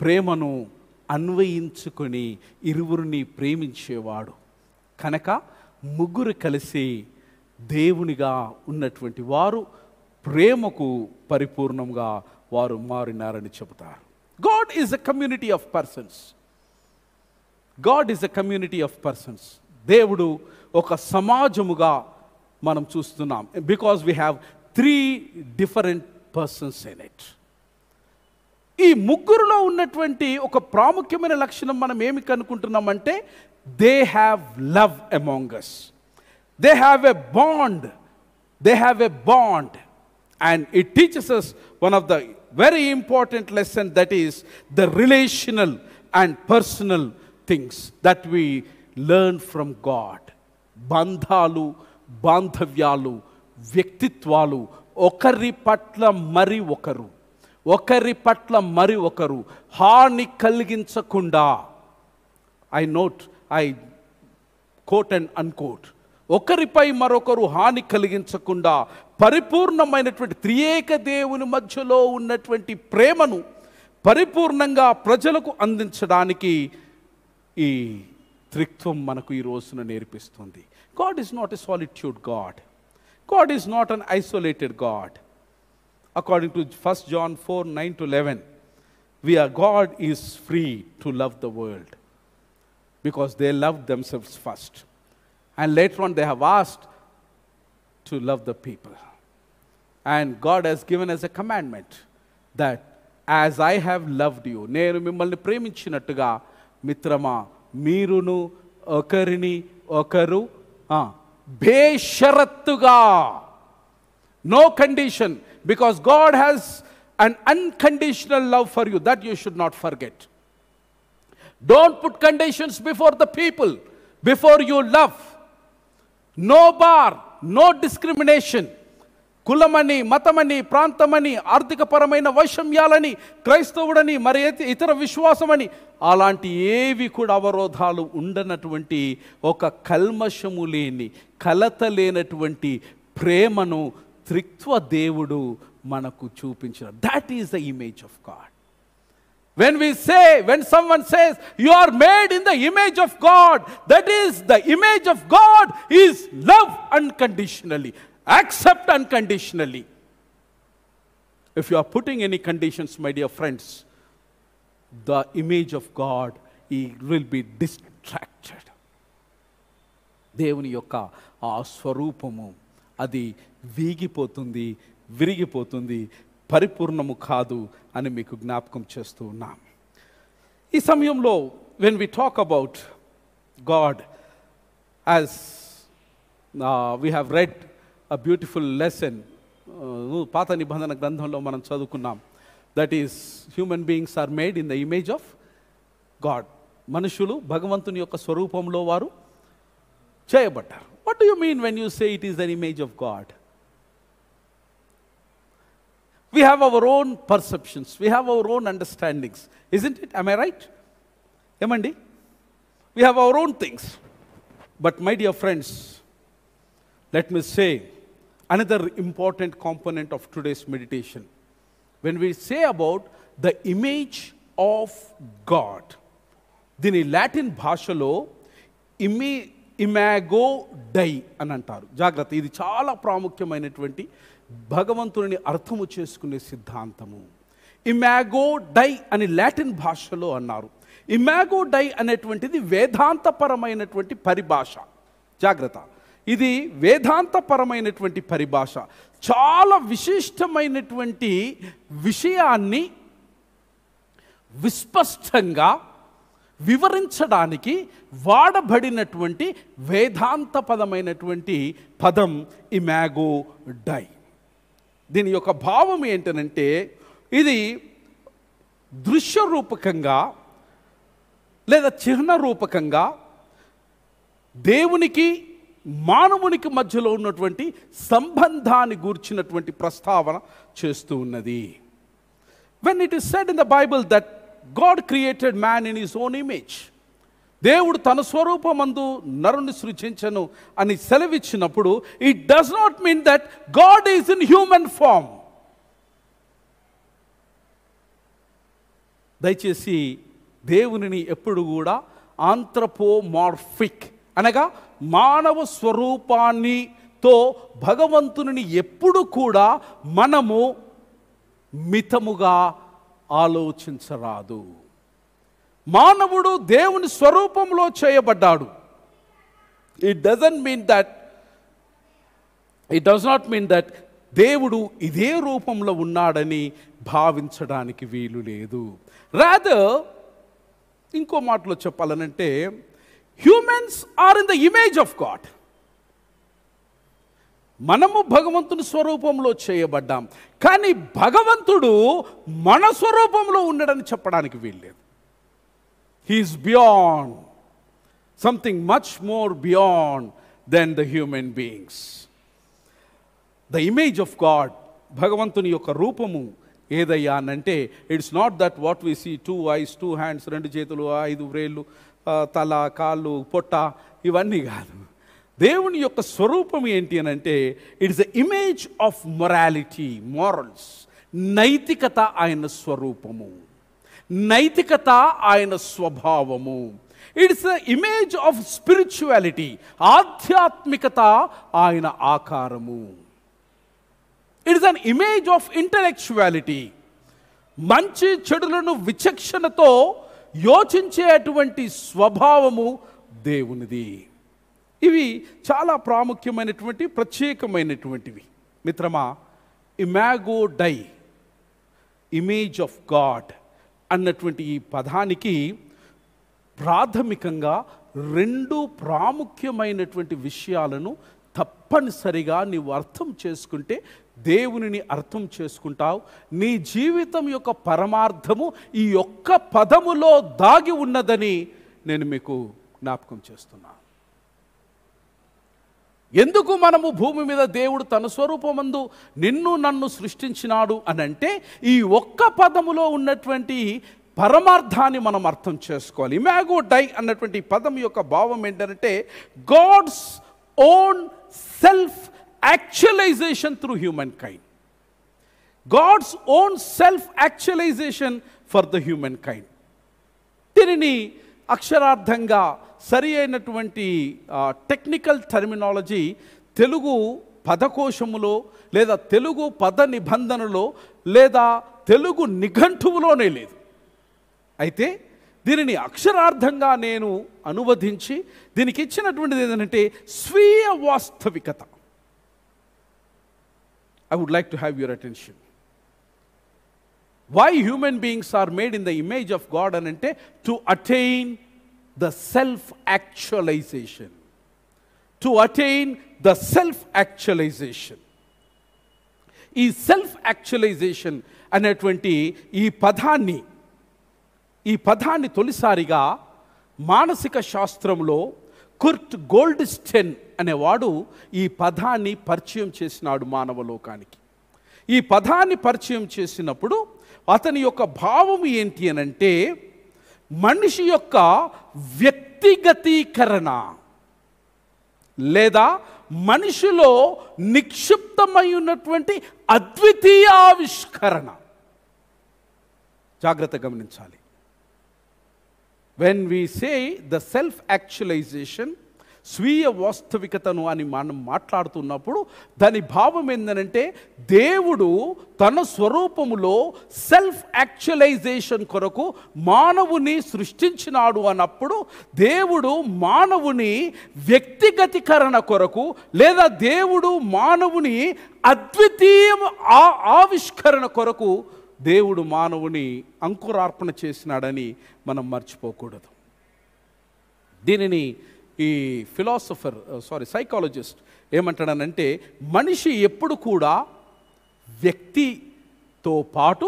ప్రేమను అన్వయించుకొని ఇరువురిని ప్రేమించేవాడు. కనుక ముగ్గురు కలిసి దేవునిగా ఉన్నటువంటి వారు ప్రేమకు పరిపూర్ణంగా వారు మారినారని చెబుతారు. God is a community of persons. God is a community of persons. దేవుడు ఒక సమాజముగా మనం చూస్తున్నాం. Because we have 3 different persons in it. ఈ ముగ్గురులో ఉన్నటువంటి ఒక ప్రాముఖ్యమైన లక్షణం మనం ఏమి కనుక్కుంటున్నామంటే they have love among us. They have a bond. They have a bond. And it teaches us one of the very important lessons, that is the relational and personal things that we learn from God. బంధాలు, బాంధవ్యాలు, వ్యక్తిత్వాలు, ఒకరి పట్ల మరి ఒకరు హాని కలిగించకుండా, I coat and అన్కోట్, ఒకరిపై మరొకరు హాని కలిగించకుండా పరిపూర్ణమైనటువంటి త్రియేక దేవుని మధ్యలో ఉన్నటువంటి ప్రేమను పరిపూర్ణంగా ప్రజలకు అందించడానికి ఈ త్రిత్వం మనకు ఈ రోజున నేర్పిస్తుంది. God is not a solitude God. God is not an isolated God. According to 1 John 4:9-11, God is free to love the world because they loved themselves first. And later on they have asked to love the people. And God has given us a commandment that as I have loved you, నేను మిమ్మల్ని ప్రేమించినట్టుగా మిత్రమా మీరును ఒకరిని ఒకరు బేషరత్తుగా, no condition, because God has an unconditional love for you. That you should not forget. Don't put conditions before the people, before you love. No bar, no discrimination. కులమని, మతమని, ప్రాంతమని, ఆర్థికపరమైన వైషమ్యాలని, క్రైస్తవుడని, మరి ఇతర విశ్వాసమని, అలాంటి ఏవి కూడా అవరోధాలు ఉండనటువంటి ఒక కల్మషము లేని, కలత లేనటువంటి ప్రేమను త్రిత్వ దేవుడు మనకు చూపించిన. That is the image of God. When someone says you are made in the image of God, that is, the image of God is love unconditionally, accept unconditionally. If you are putting any conditions, my dear friends, the image of God will be distracted. దేవుని యొక్క ఆ స్వరూపము అది వీగిపోతుంది, విరిగిపోతుంది, పరిపూర్ణము కాదు అని మీకు జ్ఞాపకం చేస్తూ ఉన్నాం. ఈ సమయంలో when we talk about God, as we have read a beautiful lesson, పాత నిబంధన గ్రంథంలో మనం చదువుకున్నాం, that is, human beings are made in the image of God. మనుషులు భగవంతుని యొక్క స్వరూపంలో వారు చేయబడ్డారు. What do you mean when you say it is an image of God? We have our own perceptions, we have our own understandings, isn't it? Am I right? Emandi? We have our own things. But my dear friends, let me say another important component of today's meditation. When we say about the image of God, దీని Latin భాషలో Imago die అని అంటారు. జాగ్రత్త, ఇది చాలా ప్రాముఖ్యమైనటువంటి భగవంతుని అర్థము చేసుకునే సిద్ధాంతము. ఇమాగో డై అని లాటిన్ భాషలో అన్నారు. ఇమాగో డై అనేటువంటిది వేదాంతపరమైనటువంటి పరిభాష. జాగ్రత్త, ఇది వేదాంతపరమైనటువంటి పరిభాష. చాలా విశిష్టమైనటువంటి విషయాన్ని విస్పష్టంగా వివరించడానికి వాడబడినటువంటి వేదాంతపదమైనటువంటి పదం ఇమాగో డై. దీని యొక్క భావం ఏంటనంటే, ఇది దృశ్యరూపకంగా లేదా చిహ్న రూపకంగా దేవునికి మానవునికి మధ్యలో ఉన్నటువంటి సంబంధాన్ని గూర్చినటువంటి ప్రస్తావన చేస్తూ ఉన్నది. When it is said in the Bible that God created man in his own image, దేవుడు తన స్వరూపమందు నరుని సృజించెను అని సెలవిచ్చినప్పుడు, it does not mean that God is in human form. దయచేసి దేవునిని ఎప్పుడు కూడా ఆంథ్రపోమార్ఫిక్ అనగా మానవ స్వరూపాన్నితో భగవంతుని ఎప్పుడు కూడా మనము మితముగా ఆలోచించరాదు. మానవుడు దేవుని స్వరూపంలో చేయబడ్డాడు. It does not mean that దేవుడు ఇదే రూపంలో ఉన్నాడని భావించడానికి వీలు లేదు. రాదర్, ఇంకో మాటలో చెప్పాలనంటే, humans are in the image of God. మనము భగవంతుని స్వరూపంలో చేయబడ్డాం, కానీ భగవంతుడు మన స్వరూపంలో ఉండడని చెప్పడానికి వీల్లేదు. He is beyond, something much more beyond than the human beings. The image of God, భగవంతుని యొక్క రూపము ఏదయ్యా అనంటే, it's not that what we see, 2 eyes, 2 hands, 2 చేతులు, 5 వ్రేళ్ళు, తల, కాళ్ళు, పొట్ట, ఇవన్నీ కాదు. దేవుని యొక్క స్వరూపం ఏంటి అని అంటే, it's the image of morality, morals, నైతికత ఆయన స్వరూపము, నైతికత ఆయన స్వభావము. It's the image of spirituality, ఆధ్యాత్మికత ఆయన ఆకారము. It is an image of intellectuality, మంచి చెడులను విచక్షణతో యోచించేటువంటి స్వభావము దేవునిది. ఇవి చాలా ప్రాముఖ్యమైనటువంటి ప్రత్యేకమైనటువంటివి. మిత్రమా, imago dei, image of God అన్నటువంటి ఈ పదానికి ప్రాథమికంగా 2 ప్రాముఖ్యమైనటువంటి విషయాలను తప్పనిసరిగా నీవు అర్థం చేసుకుంటే దేవునిని అర్థం చేసుకుంటావు. నీ జీవితం యొక్క పరమార్థము ఈ ఒక్క పదములో దాగి ఉన్నదని నేను మీకు జ్ఞాపకం చేస్తున్నాను. ఎందుకు మనము భూమి మీద దేవుడు తన స్వరూపమందు నిన్ను నన్ను సృష్టించినాడు అని అంటే ఈ ఒక్క పదములో ఉన్నటువంటి పరమార్థాన్ని మనం అర్థం చేసుకోవాలి. ఇమాగో డై అన్నటువంటి పదం యొక్క భావం ఏంటంటే God's own self actualisation through humankind. God's own self actualisation for the humankind. దీనిని అక్షరార్థంగా సరి అయినటువంటి టెక్నికల్ టర్మినాలజీ తెలుగు పదకోశములో లేదా తెలుగు పద నిబంధనలో లేదా తెలుగు నిఘంటువులోనే లేదు. అయితే దీనిని అక్షరార్థంగా నేను అనువదించి దీనికి ఇచ్చినటువంటిది ఏంటంటే స్వీయ వాస్తవికత. I would like to have your attention. Why human beings are made in the image of God anante to attain the self-actualization. To attain the self-actualization. ఈ self-actualization అనేటువంటి ఈ పదాన్ని తొలిసారిగా మానసిక శాస్త్రంలో కుర్ట్ గోల్డ్స్టెన్ అనేవాడు ఈ పదాన్ని పరిచయం చేసినాడు మానవ లోకానికి. ఈ పదాన్ని పరిచయం చేసినప్పుడు అతని యొక్క భావం ఏంటి అనంటే మనిషి యొక్క వ్యక్తిగతీకరణ లేదా మనిషిలో నిక్షిప్తమై ఉన్నటువంటి అద్వితీయ ఆవిష్కరణ. జాగ్రత్త గమనించాలి. When we say the self-actualization, స్వీయ వాస్తవికతను అని మనం మాట్లాడుతున్నప్పుడు దాని భావం ఏంటంటే దేవుడు తన స్వరూపములో సెల్ఫ్ యాక్చువలైజేషన్ కొరకు మానవుని సృష్టించినాడు అన్నప్పుడు దేవుడు మానవుని వ్యక్తిగతీకరణ కొరకు లేదా దేవుడు మానవుని అద్వితీయ ఆవిష్కరణ కొరకు దేవుడు మానవుని అంకురార్పణ చేసినాడని మనం మర్చిపోకూడదు. దీనిని ఈ సైకాలజిస్ట్ ఏమంటాడనంటే మనిషి ఎప్పుడు కూడా వ్యక్తితో పాటు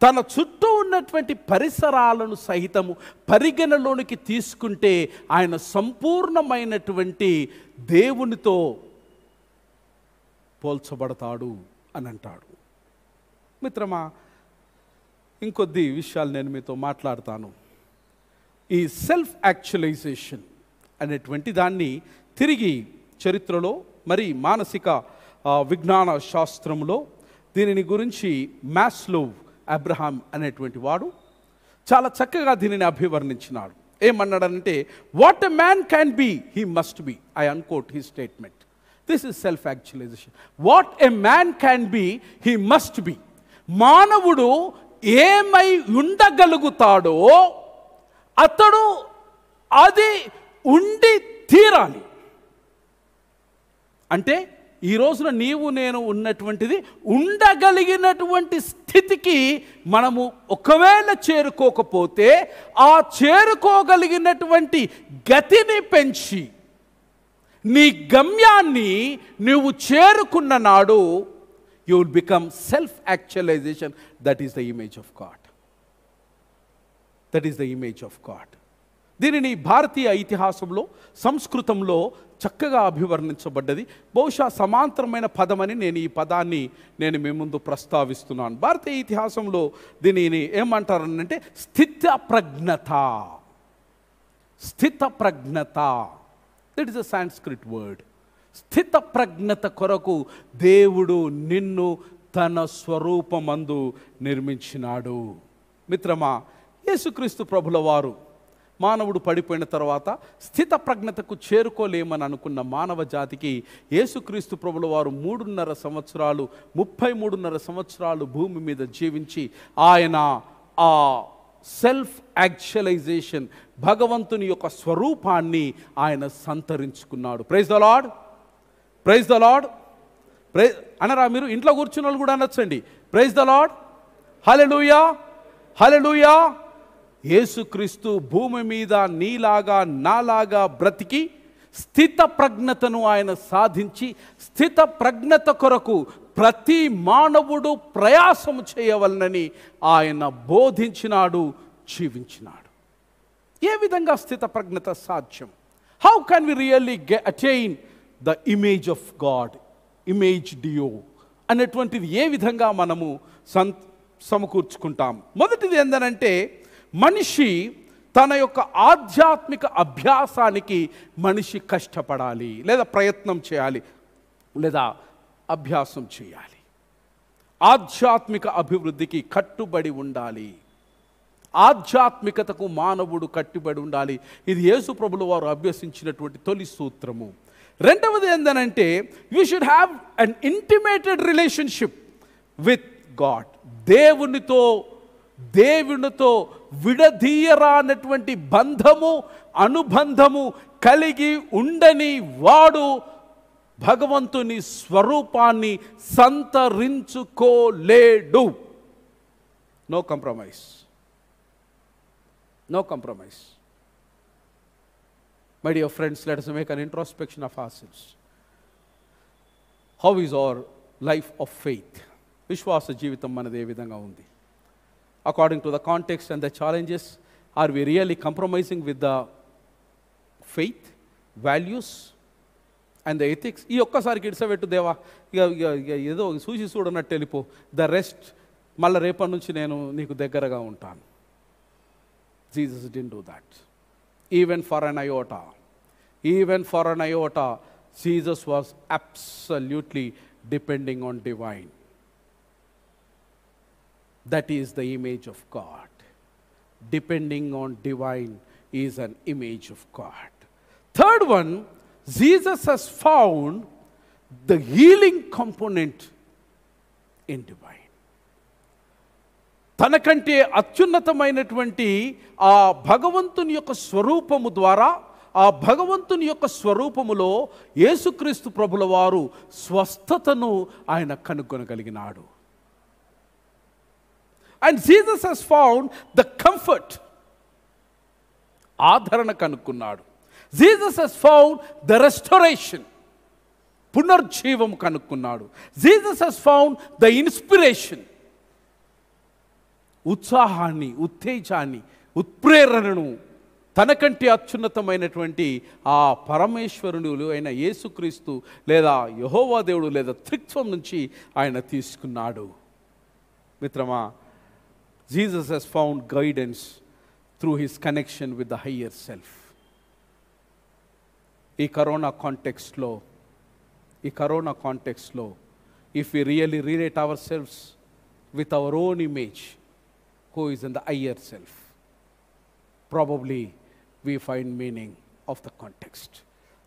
తన చుట్టూ ఉన్నటువంటి పరిసరాలను సహితము పరిగణలోనికి తీసుకుంటే ఆయన సంపూర్ణమైనటువంటి దేవునితో పోల్చబడతాడు అని అంటాడు. మిత్రమా, ఇంకొద్ది విషయాలు నేను మీతో మాట్లాడతాను. ఈ సెల్ఫ్ యాక్చువలైజేషన్ అనేటువంటి దాన్ని తిరిగి చరిత్రలో మరి మానసిక విజ్ఞాన శాస్త్రంలో దీనిని గురించి మాస్లోవ్ అబ్రహాం అనేటువంటి వాడు చాలా చక్కగా దీనిని అభివర్ణించినాడు. ఏమన్నాడంటే what a man can be he must be. I unquote he statement. This is self actualization. What a man can be he must be. మానవుడు ఏమై ఉండగలుగుతాడో అతడు అది ఉండి తీరాలి. అంటే ఈ రోజున నీవు నేను ఉన్నటువంటిది ఉండగలిగినటువంటి స్థితికి మనము ఒకవేళ చేరుకోకపోతే ఆ చేరుకోగలిగినటువంటి గతిని పెంచి నీ గమ్యాన్ని నువ్వు చేరుకున్న నాడు you will become self-actualization. That is the image of God. That is the image of God. దీనిని భారతీయ ఇతిహాసంలో సంస్కృతంలో చక్కగా అభివర్ణించబడ్డది. బహుశా సమాంతరమైన పదమని నేను ఈ పదాన్ని నేను మీ ముందు ప్రస్తావిస్తున్నాను. భారతీయ ఇతిహాసంలో దీనిని ఏమంటారనంటే స్థితప్రజ్ఞత. స్థితప్రజ్ఞత. That is a Sanskrit word. స్థితప్రజ్ఞత కొరకు దేవుడు నిన్ను తన స్వరూపమందు నిర్మించినాడు. మిత్రమా, యేసుక్రీస్తు ప్రభుల వారు మానవుడు పడిపోయిన తర్వాత స్థితప్రజ్ఞతకు చేరుకోలేమని అనుకున్న మానవ జాతికి యేసుక్రీస్తు ప్రభుల వారు 3.5 సంవత్సరాలు 33.5 సంవత్సరాలు భూమి మీద జీవించి ఆయన ఆ సెల్ఫ్ యాక్చువలైజేషన్ భగవంతుని యొక్క స్వరూపాన్ని ఆయన సంతరించుకున్నాడు. Praise the Lord. Praise the Lord. అనరా మీరు? ఇంట్లో కూర్చున్న వాళ్ళు కూడా అనొచ్చండి praise the Lord. Hallelujah, hallelujah. యేసుక్రీస్తు భూమి మీద నీలాగా నాలాగా బ్రతికి స్థిత ప్రజ్ఞతను ఆయన సాధించి, స్థిత ప్రజ్ఞత కొరకు ప్రతి మానవుడు ప్రయాసము చేయవలనని ఆయన బోధించినాడు, జీవించినాడు. ఏ విధంగా స్థిత ప్రజ్ఞత సాధ్యం? How can we really attain the image of God, image డియో అనేటువంటిది ఏ విధంగా మనము సమకూర్చుకుంటాం? మొదటిది ఏంటంటే, మనిషి తన యొక్క ఆధ్యాత్మిక అభ్యాసానికి మనిషి కష్టపడాలి, లేదా ప్రయత్నం చేయాలి, లేదా అభ్యాసం చేయాలి. ఆధ్యాత్మిక అభివృద్ధికి కట్టుబడి ఉండాలి. ఆధ్యాత్మికతకు మానవుడు కట్టుబడి ఉండాలి. ఇది యేసు ప్రభుల వారు అభ్యసించినటువంటి తొలి సూత్రము. రెండవది ఏంటంటే, you should have an intimated relationship with God. దేవునితో విడదీయరానటువంటి బంధము, అనుబంధము కలిగి ఉండని వాడు భగవంతుని స్వరూపాన్ని సంతరించుకోలేడు. No compromise, no compromise. My dear friends, let us make an introspection of ourselves. How is our life of faith? విశ్వాస జీవితం మనది ఏ విధంగా ఉంది? According to the context and the challenges, are we really compromising with the faith, values and the ethics? ఈ ఒక్కసారికి ఇడిసబెట్టు దేవా, ఇక ఏదో చూసి చూడనట్టు వెళ్ళిపో, ద రెస్ట్ మళ్ళీ రేపటి నుంచి నేను నీకు దగ్గరగా ఉంటాను. Jesus didn't do that. Even for an iota, Jesus was absolutely depending on divine. That is the image of God. Depending on divine is an image of God. Third one, Jesus has found the healing component in divine. తనకంటే అత్యున్నతమైనటువంటి ఆ భగవంతుని యొక్క స్వరూపము ద్వారా, ఆ భగవంతుని యొక్క స్వరూపములో యేసుక్రీస్తు ప్రభుల వారు స్వస్థతను ఆయన కనుగొనగలిగినాడు. And Jesus has found the comfort. ఆదరణ కనుక్కున్నాడు. Jesus has found the restoration. పునర్జీవం కనుక్కున్నాడు. Jesus has found the inspiration. ఉత్సాహాన్ని, ఉత్తేజాన్ని, ఉత్ప్రేరణను తనకంటే అత్యున్నతమైనటువంటి ఆ పరమేశ్వరుడు అయిన యేసుక్రీస్తు లేదా యెహోవా దేవుడు లేదా త్రిత్వం నుంచి ఆయన తీసుకున్నాడు. మిత్రమా, Jesus has found guidance through his connection with the higher self. ఈ corona కాంటెక్స్ట్లో if we really relate ourselves with our own image, who is in the higher self, probably we find meaning of the context.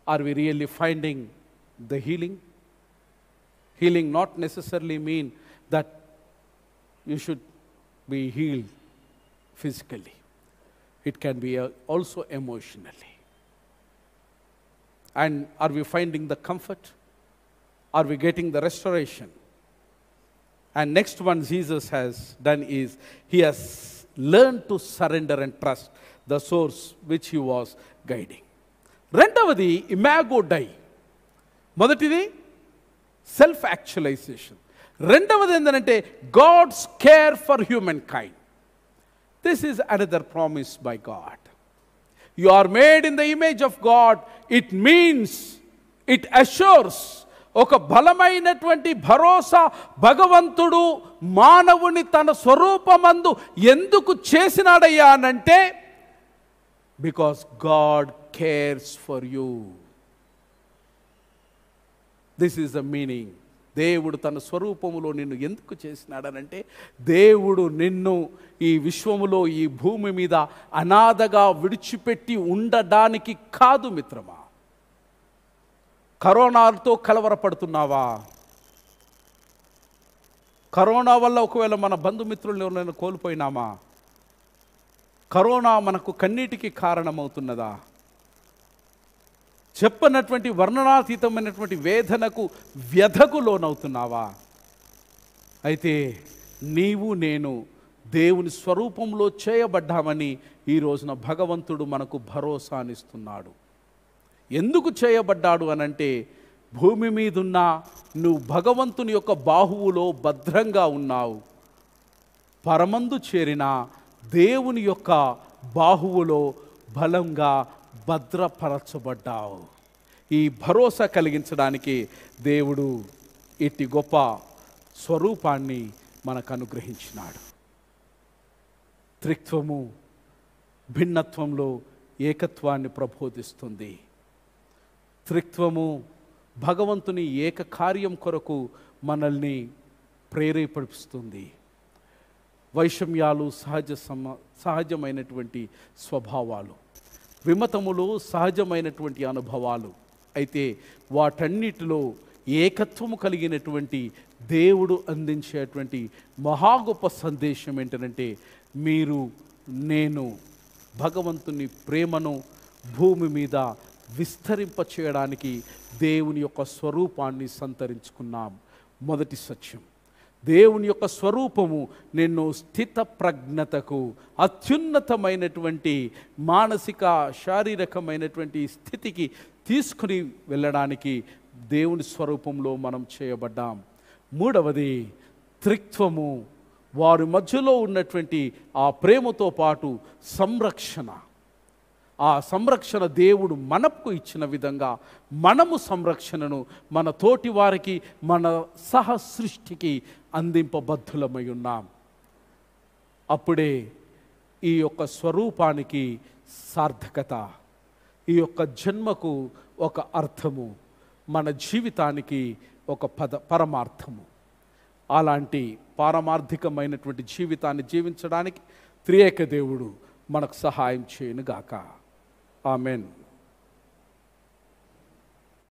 Are we really finding the healing? Healing not necessarily mean that you should be healed physically. It can be also emotionally. And are we finding the comfort? Are we getting the restoration? And next one Jesus has done is he has learned to surrender and trust the source which he was guiding. రెండవది imago dei. మొదటిది self actualisation. రెండవది ఏంటంటే God's care for humankind. This is another promise by God. You are made in the image of God. It means, it assures ఒక బలమైనటువంటి భరోసా. భగవంతుడు మానవుని తన స్వరూపమందు ఎందుకు చేసినాడయ్యా అనంటే, because God cares for you. This is the meaning. దేవుడు తన స్వరూపములో నిన్ను ఎందుకు చేసినాడనంటే, దేవుడు నిన్ను ఈ విశ్వములో, ఈ భూమి మీద అనాథగా విడిచిపెట్టి ఉండడానికి కాదు మిత్రమా. కరోనాతో కలవరపడుతున్నావా? కరోనా వల్ల ఒకవేళ మన బంధుమిత్రులను ఎవరైనా కోల్పోయినామా? కరోనా మనకు కన్నీటికి కారణమవుతున్నదా? చెప్పనటువంటి వర్ణనాతీతమైనటువంటి వేదనకు, వ్యధకు లోనవుతున్నావా? అయితే నీవు నేను దేవుని స్వరూపంలో చేయబడ్డామని ఈ రోజున భగవంతుడు మనకు భరోసానిస్తున్నాడు. ఎందుకు చేయబడ్డాడు అనంటే, భూమి మీదున్న నువ్వు భగవంతుని యొక్క బాహువులో భద్రంగా ఉన్నావు, పరమందు చేరిన దేవుని యొక్క బాహువులో బలంగా భద్రపరచబడ్డావు. ఈ భరోసా కలిగించడానికి దేవుడు ఇట్టి గొప్ప స్వరూపాన్ని మనకు అనుగ్రహించినాడు. త్రిత్వము భిన్నత్వంలో ఏకత్వాన్ని ప్రబోధిస్తుంది. త్రిత్వము భగవంతుని ఏక కార్యం కొరకు మనల్ని ప్రేరేపిస్తుంది. వైషమ్యాలు సహజమైనటువంటి స్వభావాలు, విమతములు సహజమైనటువంటి అనుభవాలు. అయితే వాటన్నిటిలో ఏకత్వము కలిగినటువంటి దేవుడు అందించేటువంటి మహా గొప్ప సందేశం ఏంటంటే, మీరు నేను భగవంతుని ప్రేమను భూమి మీద విస్తరింప చేయడానికి దేవుని యొక్క స్వరూపాన్ని సంతరించుకున్నాం. మొదటి సత్యం, దేవుని యొక్క స్వరూపము నిన్ను స్థిత ప్రజ్ఞతకు, అత్యున్నతమైనటువంటి మానసిక శారీరకమైనటువంటి స్థితికి తీసుకుని వెళ్ళడానికి దేవుని స్వరూపంలో మనం చేయబడ్డాం. మూడవది, త్రిత్వము వారి మధ్యలో ఉన్నటువంటి ఆ ప్రేమతో పాటు సంరక్షణ. ఆ సంరక్షణ దేవుడు మనకు ఇచ్చిన విధంగా మనము సంరక్షణను మన తోటి వారికి, మన సహ సృష్టికి అందింపబద్ధులమై ఉన్నాం. అప్పుడే ఈ యొక్క స్వరూపానికి సార్థకత, ఈ యొక్క జన్మకు ఒక అర్థము, మన జీవితానికి ఒక పరమార్థము. అలాంటి పారమార్థికమైనటువంటి జీవితాన్ని జీవించడానికి త్రియేక దేవుడు మనకు సహాయం చేయనుగాక. ఆమెన్.